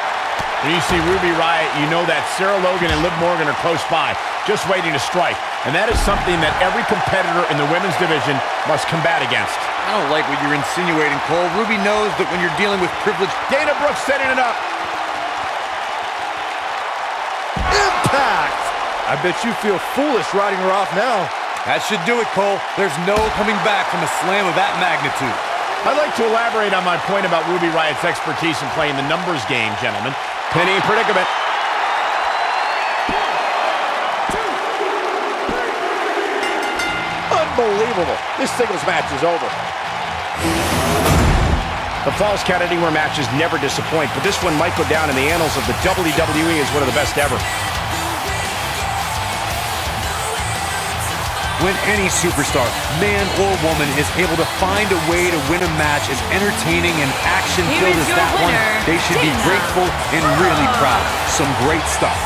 When you see Ruby Riott, you know that Sarah Logan and Liv Morgan are close by, just waiting to strike. And that is something that every competitor in the women's division must combat against. I don't like what you're insinuating, Cole. Ruby knows that when you're dealing with privilege... Dana Brooks setting it up. Impact! I bet you feel foolish riding her off now. That should do it, Cole. There's no coming back from a slam of that magnitude. I'd like to elaborate on my point about Ruby Riott's expertise in playing the numbers game, gentlemen. Penny in predicament. Unbelievable. This singles match is over. The Falls Count Anywhere matches never disappoint, but this one might go down in the annals of the WWE as one of the best ever. When any superstar, man or woman, is able to find a way to win a match as entertaining and action-filled as that one, they should be grateful and really proud. Some great stuff.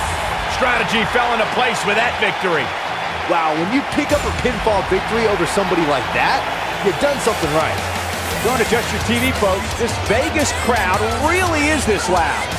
strategy fell into place with that victory. Wow, when you pick up a pinfall victory over somebody like that, you've done something right. Don't adjust your TV, folks. This Vegas crowd really is this loud.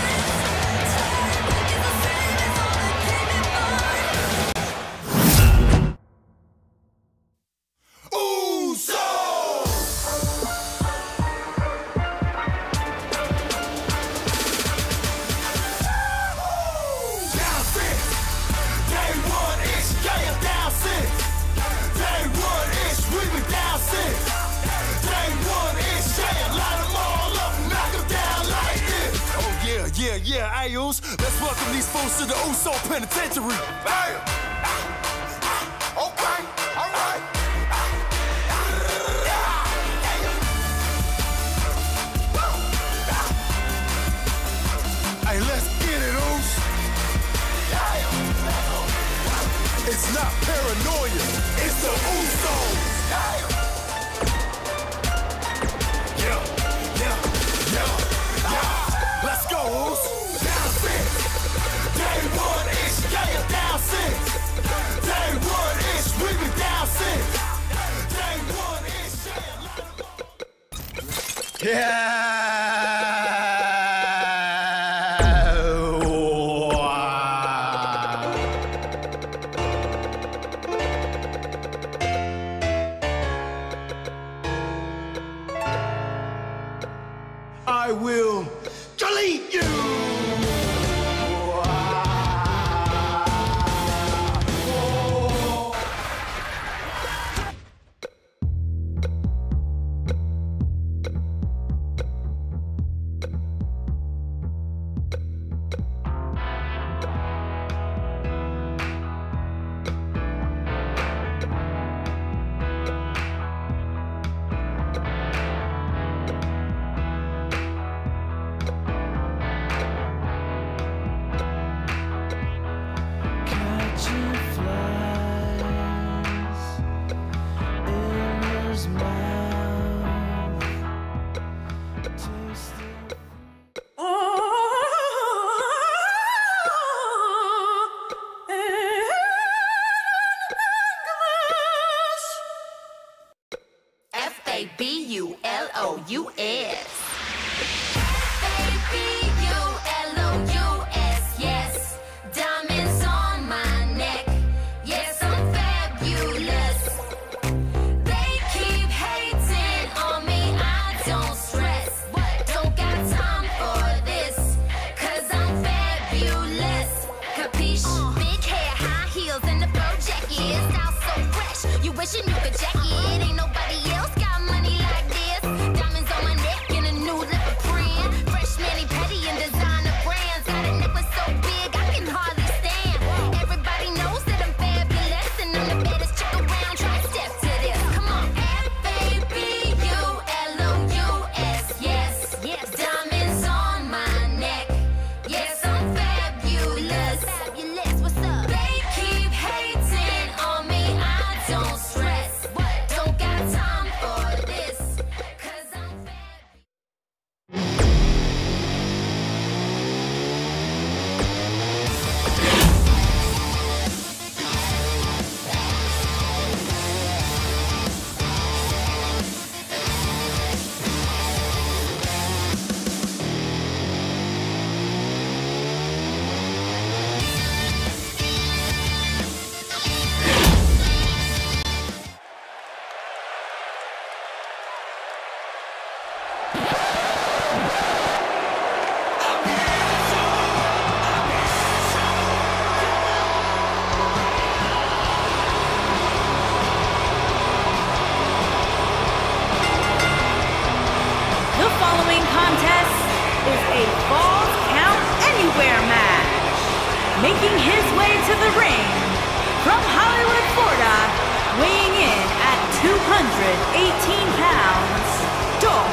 Yeah, Ayos. Let's welcome these fools to the Uso Penitentiary. Hey. Okay, all right. Hey, let's get it, Us. It's not paranoia, it's the Usos. Let's go, Us. Down 6. Day 1 ish, yeah, down 6. Day 1 ish, we been down 6. Day 1 ish, I will delete you! F-A-B-U-L-O-U-S. F-A-B-U-L-O-U-S, yes. Diamonds on my neck, yes, I'm fabulous. They keep hating on me, I don't stress. Don't got time for this, cause I'm fabulous. Capiche? Big hair, high heels, and the fur jacket. Style so fresh, you wishing you could jack it. Ain't nobody else got money like this. Diamonds on my neck and a new leopard print. Fresh mani petty and designer brands. Got a necklace so big I can hardly stand. Everybody knows that I'm fabulous and I'm the baddest chick around. Try to step to this. Come on. F-A-B-U-L-O-U-S. Yes, yes. Diamonds on my neck. Yes, I'm fabulous. Fabulous. What's up? They keep hating on me. I don't stress. Don't got time for this, cause I'm The following contest is a Falls Count Anywhere match. Making his way to the ring from Hollywood, Florida, weighing in at 218 pounds, Dolph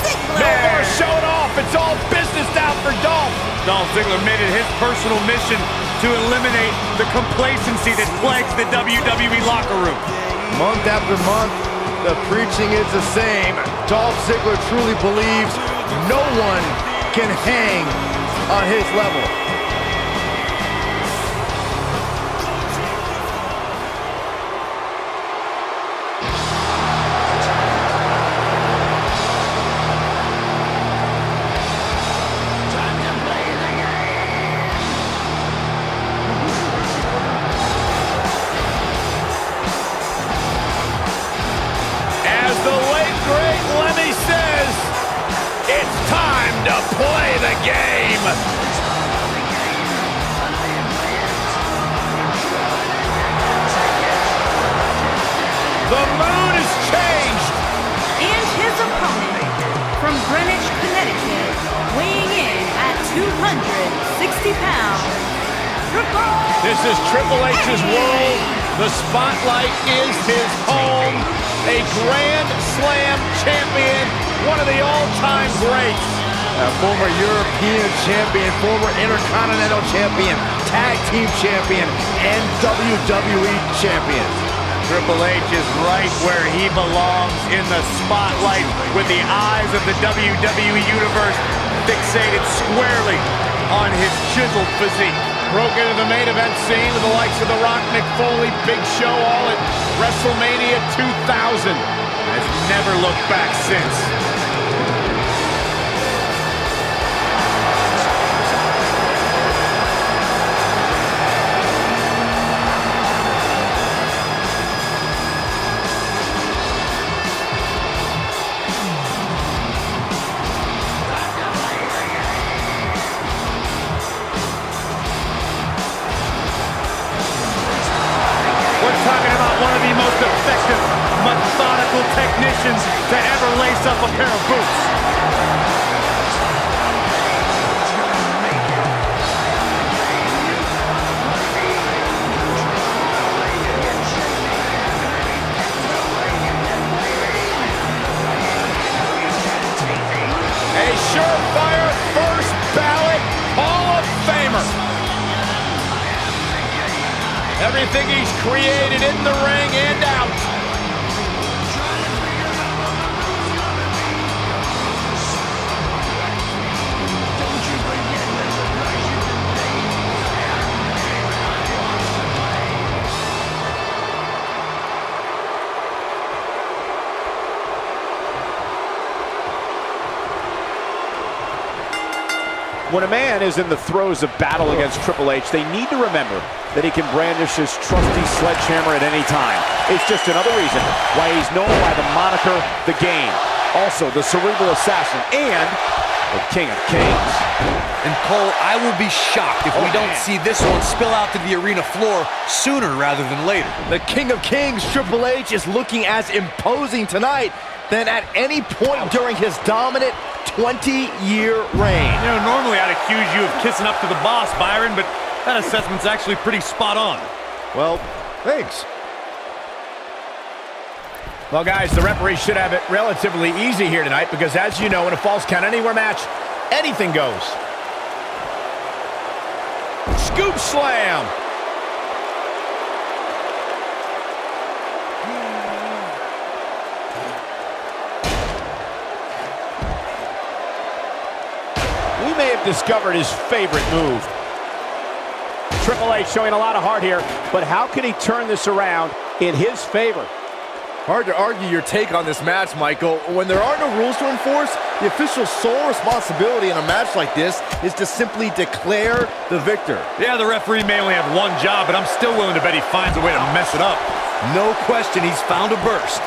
Ziggler. No more showing off. It's all business now for Dolph. Dolph Ziggler made it his personal mission to eliminate the complacency that plagues the WWE locker room. Month after month, the preaching is the same. Dolph Ziggler truly believes no one can hang on his level. great Lemmy says, it's time to play the game. The mood has changed. And his opponent from Greenwich, Connecticut, weighing in at 260 pounds, This is Triple H's world. The spotlight is his home. A Grand Slam champion, one of the all-time greats. A former European champion, former Intercontinental champion, Tag Team champion, and WWE champion. Triple H is right where he belongs, in the spotlight, with the eyes of the WWE Universe fixated squarely on his chiseled physique. Broke into the main event scene with the likes of The Rock, Mick Foley, Big Show, all at WrestleMania 2000. Has never looked back since. Most effective, methodical technicians to ever lace up a pair of boots. A surefire first ballot Hall of Famer. Everything he's created in the ring and out. When a man is in the throes of battle against Triple H, they need to remember that he can brandish his trusty sledgehammer at any time. It's just another reason why he's known by the moniker The Game. Also, the Cerebral Assassin and the King of Kings. And Cole, I will be shocked if we don't see this one spill out to the arena floor sooner rather than later. The King of Kings, Triple H, is looking as imposing tonight than at any point during his dominant 20-year reign. You know, normally I'd accuse you of kissing up to the boss, Byron, but that assessment's actually pretty spot on. Well, thanks. Well, guys, the referee should have it relatively easy here tonight because, as you know, in a Falls Count Anywhere match, anything goes. Scoop slam. We may have discovered his favorite move. Triple H showing a lot of heart here, but how can he turn this around in his favor? Hard to argue your take on this match, Michael. When there are no rules to enforce, the official's sole responsibility in a match like this is to simply declare the victor. Yeah, the referee may only have one job, but I'm still willing to bet he finds a way to mess it up. No question, he's found a burst.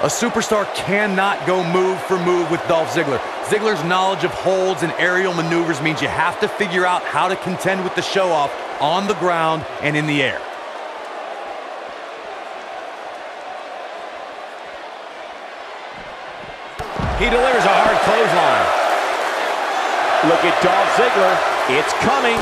A superstar cannot go move for move with Dolph Ziggler. Ziggler's knowledge of holds and aerial maneuvers means you have to figure out how to contend with the show-off on the ground and in the air. He delivers a hard clothesline. Look at Dolph Ziggler. It's coming.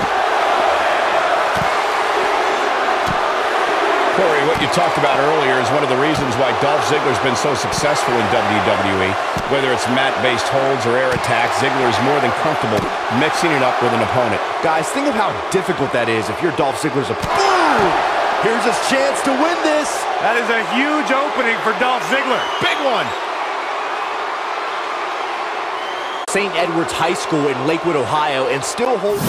Corey, what you talked about earlier is one of the reasons why Dolph Ziggler's been so successful in WWE. Whether it's mat-based holds or air attacks, Ziggler is more than comfortable mixing it up with an opponent. Guys, think of how difficult that is if you're Dolph Ziggler's opponent. Boom! Here's his chance to win this. That is a huge opening for Dolph Ziggler. Big one. St. Edward's High School in Lakewood, Ohio, and still holds...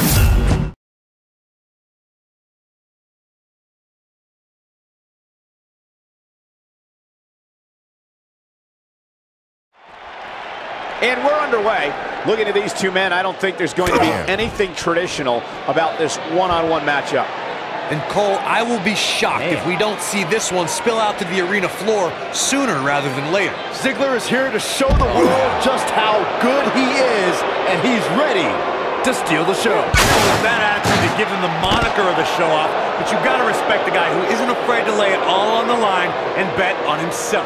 And we're underway. Looking at these two men, I don't think there's going to be anything traditional about this one-on-one matchup. And Cole, I will be shocked if we don't see this one spill out to the arena floor sooner rather than later. Ziggler is here to show the world just how good he is, and he's ready to steal the show. That attitude to give him the moniker of the show-off, but you've got to respect the guy who isn't afraid to lay it all on the line and bet on himself.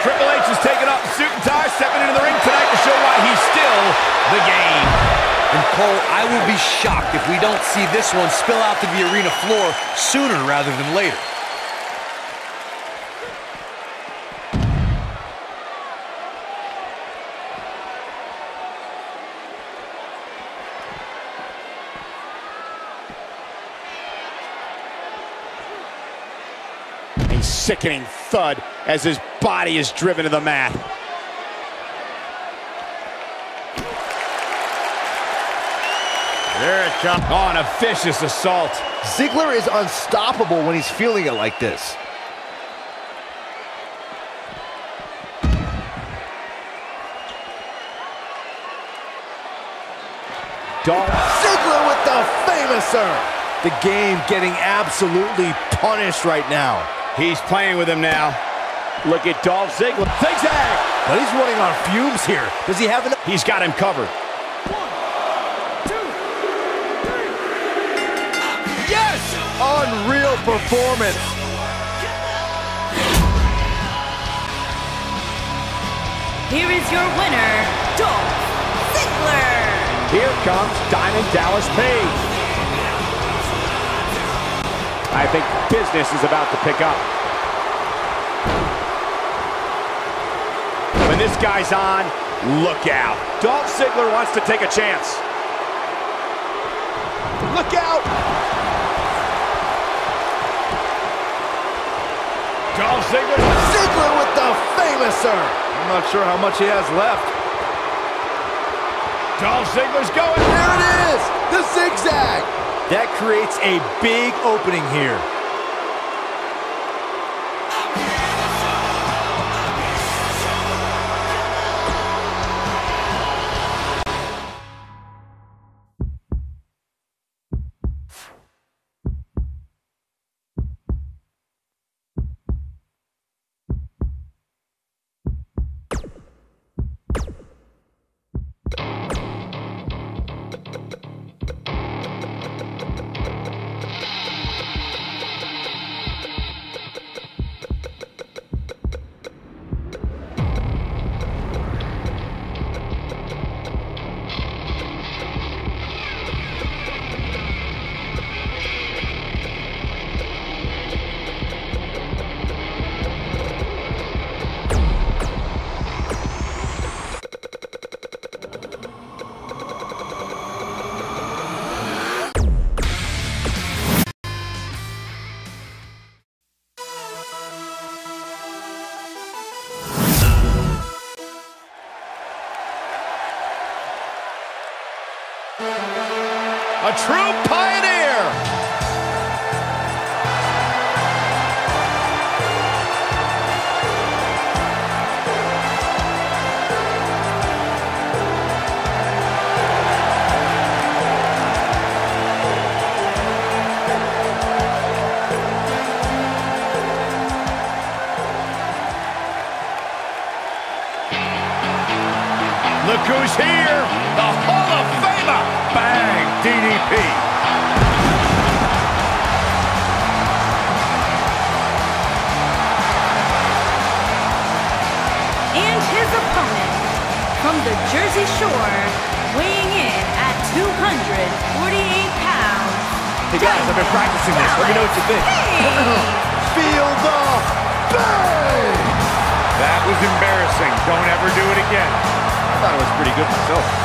Triple H is taking off the suit and tie, stepping into the ring tonight to show why he's still the game. And Cole, I will be shocked if we don't see this one spill out to the arena floor sooner rather than later. A sickening thud as his body is driven to the mat. There it comes. Oh, an vicious assault. Ziggler is unstoppable when he's feeling it like this. Ziggler with the famouser. The game getting absolutely punished right now. He's playing with him now. Look at Dolph Ziggler. Zigzag! But he's running on fumes here. Does he have enough? He's got him covered. Yes! Unreal performance. Here is your winner, Dolph Ziggler. Here comes Diamond Dallas Page. I think business is about to pick up. When this guy's on, look out. Dolph Ziggler wants to take a chance. Look out! Dolph Ziggler. Ziggler with the famouser. I'm not sure how much he has left. Dolph Ziggler's going. There it is! The zigzag! That creates a big opening here. A true pioneer. Look who's here, the Hall of Famer. Bang, DDP. And his opponent, from the Jersey Shore, weighing in at 248 pounds. Hey guys, I've been practicing this. Let me know what you think. Feel the bang! That was embarrassing. Don't ever do it again. I thought it was pretty good myself.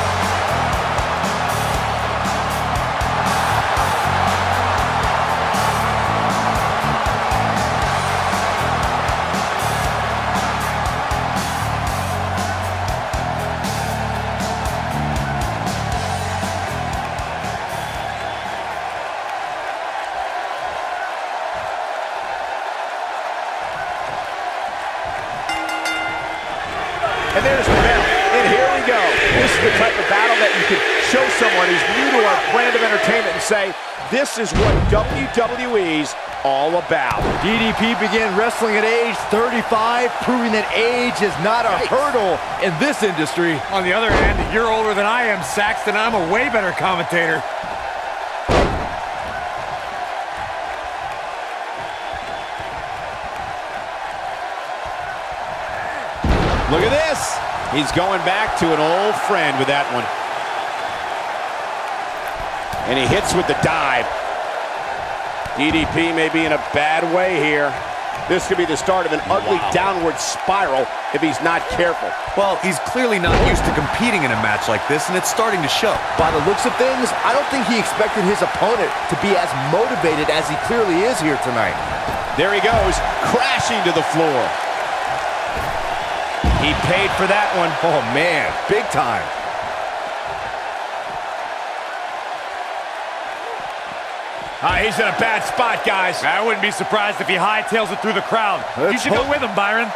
the type of battle that you could show someone who's new to our brand of entertainment and say, this is what WWE's all about. DDP began wrestling at age 35, proving that age is not a hurdle in this industry. On the other hand, you're older than I am, Saxton. I'm a way better commentator. Look at this. He's going back to an old friend with that one. And he hits with the dive. DDP may be in a bad way here. This could be the start of an ugly downward spiral if he's not careful. Well, he's clearly not used to competing in a match like this, and it's starting to show. By the looks of things, I don't think he expected his opponent to be as motivated as he clearly is here tonight. There he goes, crashing to the floor. He paid for that one. Oh, man, big time. He's in a bad spot, guys. I wouldn't be surprised if he hightails it through the crowd. You should go with him, Byron.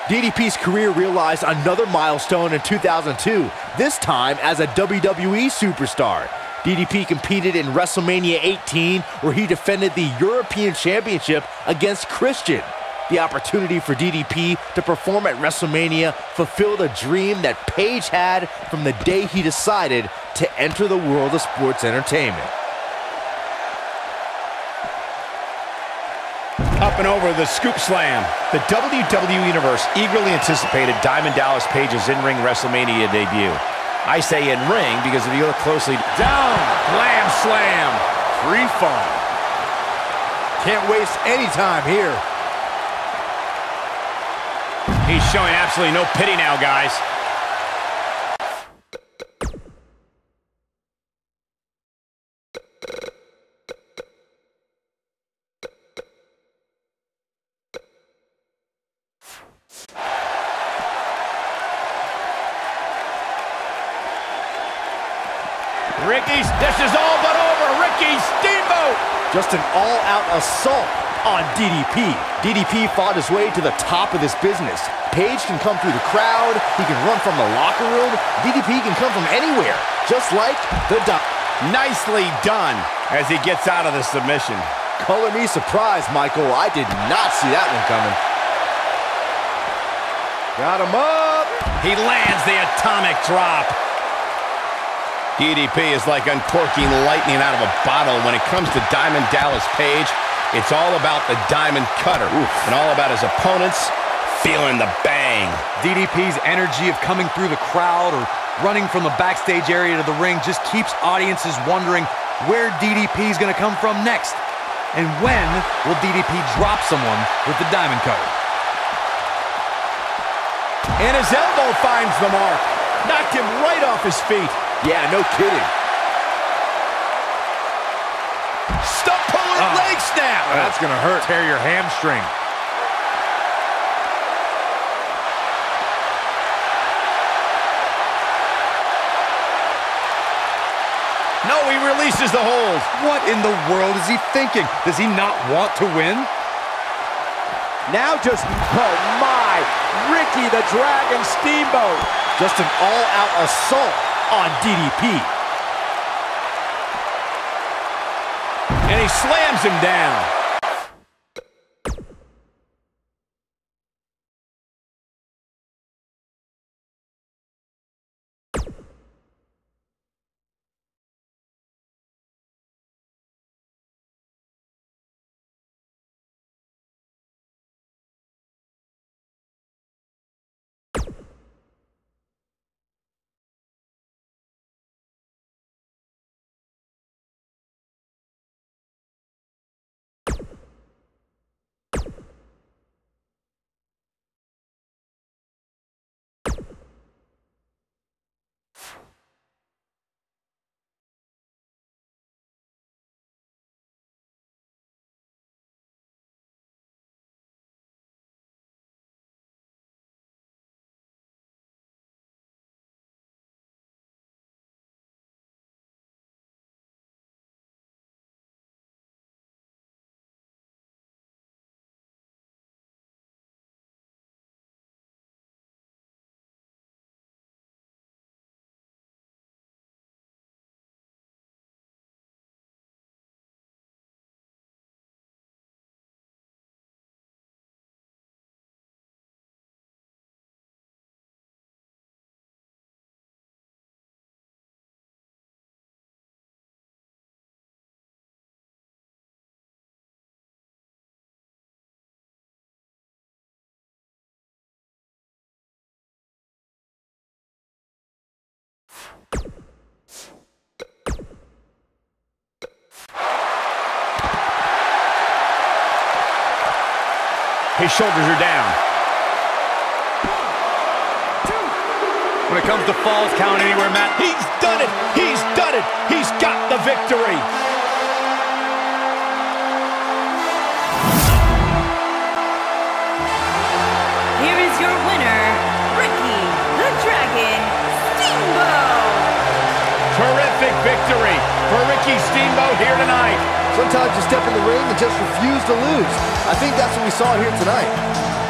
DDP's career realized another milestone in 2002, this time as a WWE superstar. DDP competed in WrestleMania 18, where he defended the European Championship against Christian. The opportunity for DDP to perform at WrestleMania fulfilled a dream that Page had from the day he decided to enter the world of sports entertainment. Up and over the scoop slam. The WWE Universe eagerly anticipated Diamond Dallas Page's in-ring WrestleMania debut. I say in-ring because if you look closely, Down, glam slam, free fall. Can't waste any time here. he's showing absolutely no pity now, guys. This is all but over. Ricky Steamboat. Just an all-out assault on DDP. DDP fought his way to the top of this business. Page can come through the crowd. He can run from the locker room. DDP can come from anywhere, just like the Nicely done as he gets out of the submission. Color me surprised, Michael. I did not see that one coming. Got him up. He lands the atomic drop. DDP is like uncorking lightning out of a bottle. When it comes to Diamond Dallas Page, it's all about the diamond cutter and all about his opponents feeling the bang. DDP's energy of coming through the crowd or running from the backstage area to the ring just keeps audiences wondering where DDP is going to come from next. And when will DDP drop someone with the diamond cutter? And his elbow finds the mark. Knocked him right off his feet. Yeah, no kidding. Stump pulling leg snap. That's going to hurt. Tear your hamstring. No, he releases the hold. What in the world is he thinking? Does he not want to win? Now just, oh my, Ricky the Dragon Steamboat. Just an all-out assault on DDP. And he slams him down. His shoulders are down. When it comes to falls count anywhere, Matt. He's done it! He's done it! He's got the victory! Here is your winner, Ricky the Dragon Steamboat. Terrific victory for Ricky Steamboat here tonight. Sometimes you step in the ring and just refuse to lose. I think that's what we saw here tonight.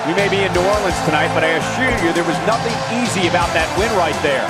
We may be in New Orleans tonight, but I assure you there was nothing easy about that win right there.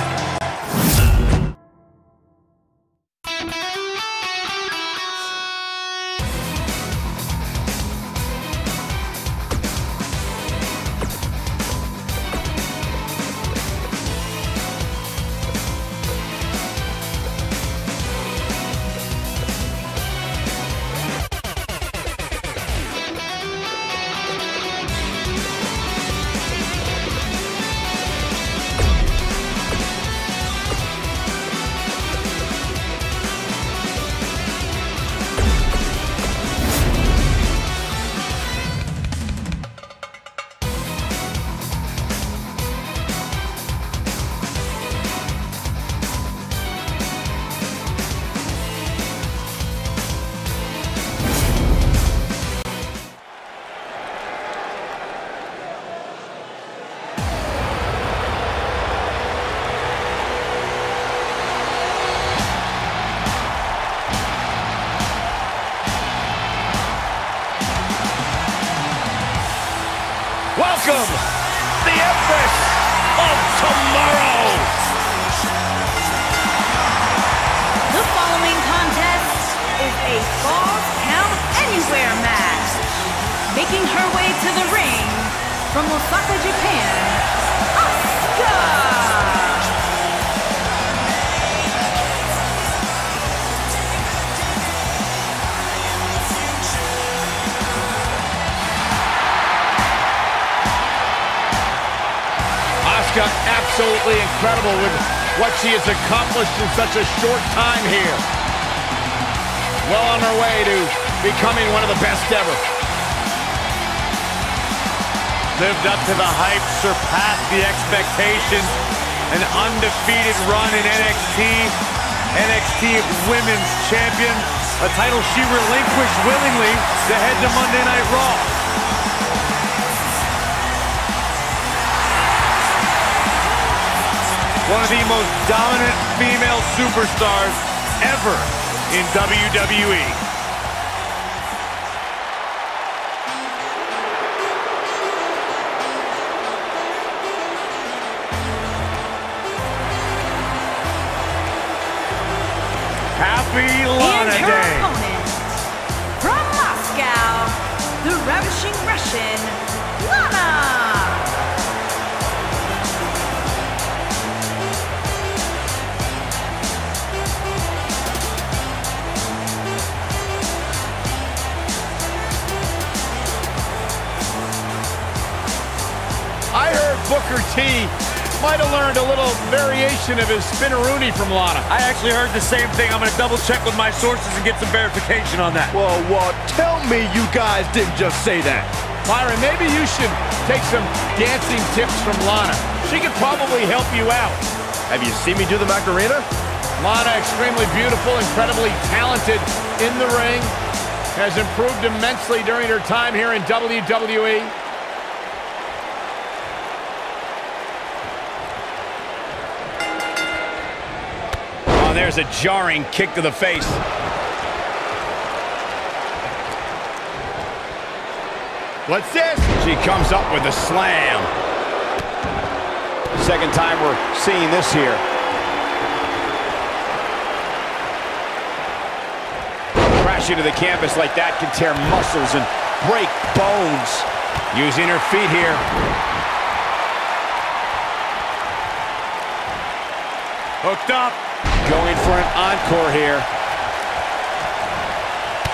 Welcome, the Empress of Tomorrow. The following contest is a Falls Count Anywhere match. Making her way to the ring from Osaka, Japan, Asuka. Absolutely incredible with what she has accomplished in such a short time here. Well on her way to becoming one of the best ever. Lived up to the hype, surpassed the expectations. An undefeated run in NXT. NXT Women's Champion. A title she relinquished willingly to head to Monday Night Raw. One of the most dominant female superstars ever in WWE. Happy Lana And her Day. opponent, from Moscow, the ravishing Russian, Lana. I heard Booker T might have learned a little variation of his spinneroonie from Lana. I actually heard the same thing. I'm going to double check with my sources and get some verification on that. Well, tell me you guys didn't just say that. Byron, maybe you should take some dancing tips from Lana. She could probably help you out. Have you seen me do the Macarena? Lana, extremely beautiful, incredibly talented in the ring, has improved immensely during her time here in WWE. There's a jarring kick to the face. What's this? She comes up with a slam. Second time we're seeing this here. Crashing to the canvas like that can tear muscles and break bones. Using her feet here. Hooked up. Going for an encore here.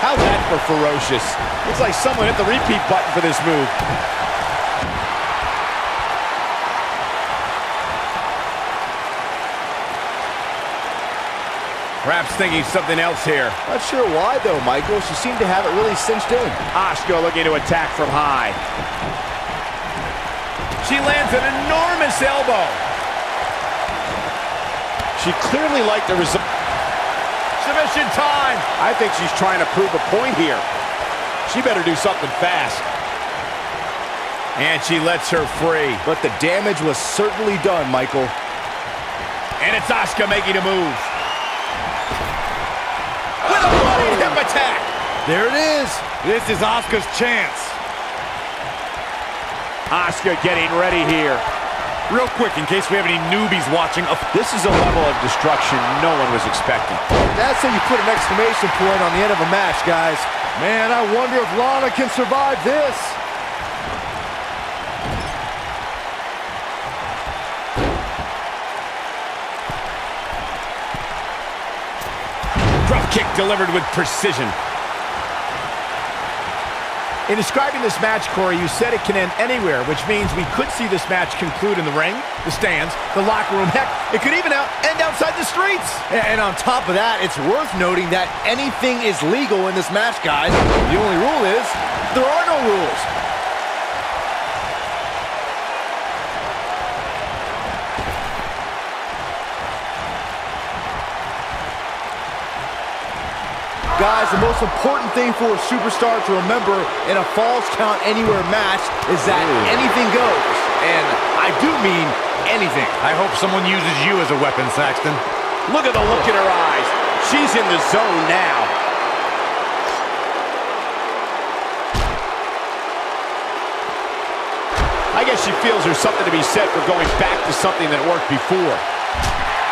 How's that for ferocious? Looks like someone hit the repeat button for this move. Perhaps thinking something else here. Not sure why, though, Michael. She seemed to have it really cinched in. Asuka looking to attack from high. She lands an enormous elbow. She clearly liked the result. Submission time. I think she's trying to prove a point here. She better do something fast. And she lets her free. But the damage was certainly done, Michael. And it's Asuka making a move. With a running hip attack. There it is. This is Asuka's chance. Asuka getting ready here. Real quick, in case we have any newbies watching. This is a level of destruction no one was expecting. That's how you put an exclamation point on the end of a match, guys. Man, I wonder if Lana can survive this. Drop kick delivered with precision. In describing this match, Corey, you said it can end anywhere, which means we could see this match conclude in the ring, the stands, the locker room. Heck, it could even end outside the streets. And on top of that, it's worth noting that anything is legal in this match, guys. The only rule is there are no rules. Guys, the most important thing for a superstar to remember in a Falls Count Anywhere match is that anything goes. And I do mean anything. I hope someone uses you as a weapon, Saxton. Look at the look in her eyes. She's in the zone now. I guess she feels there's something to be said for going back to something that worked before.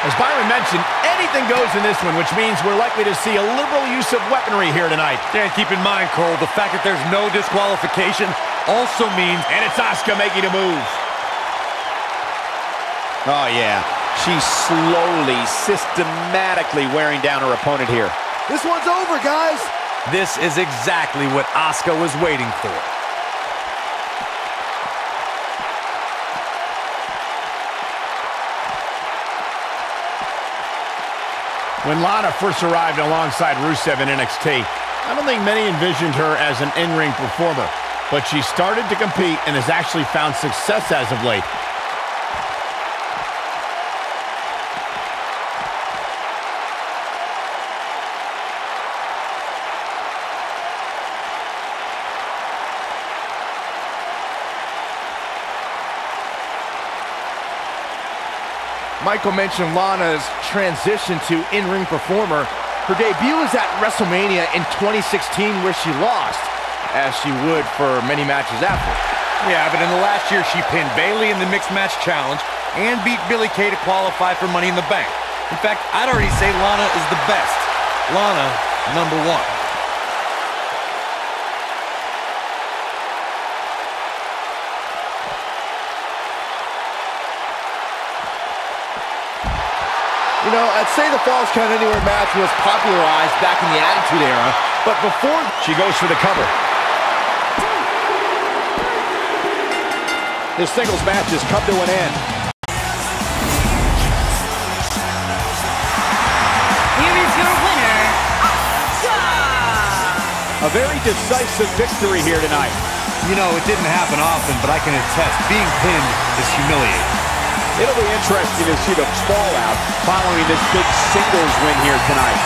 As Byron mentioned, anything goes in this one, which means we're likely to see a liberal use of weaponry here tonight. And keep in mind, Cole, the fact that there's no disqualification also means... And it's Asuka making a move. Oh, yeah. She's slowly, systematically wearing down her opponent here. This one's over, guys. This is exactly what Asuka was waiting for. When Lana first arrived alongside Rusev in NXT, I don't think many envisioned her as an in-ring performer, but she started to compete and has actually found success as of late. Michael mentioned Lana's transition to in-ring performer. Her debut was at WrestleMania in 2016 where she lost, as she would for many matches after. Yeah, but in the last year, she pinned Bayley in the Mixed Match Challenge and beat Billie Kay to qualify for Money in the Bank. In fact, I'd already say Lana is the best. Lana, number one. You know, I'd say the Falls Count Anywhere match was popularized back in the Attitude Era, but before... She goes for the cover. This singles match has come to an end. Here is your winner, Asuka! A very decisive victory here tonight. You know, it didn't happen often, but I can attest, being pinned is humiliating. It'll be interesting to see the fallout following this big singles win here tonight.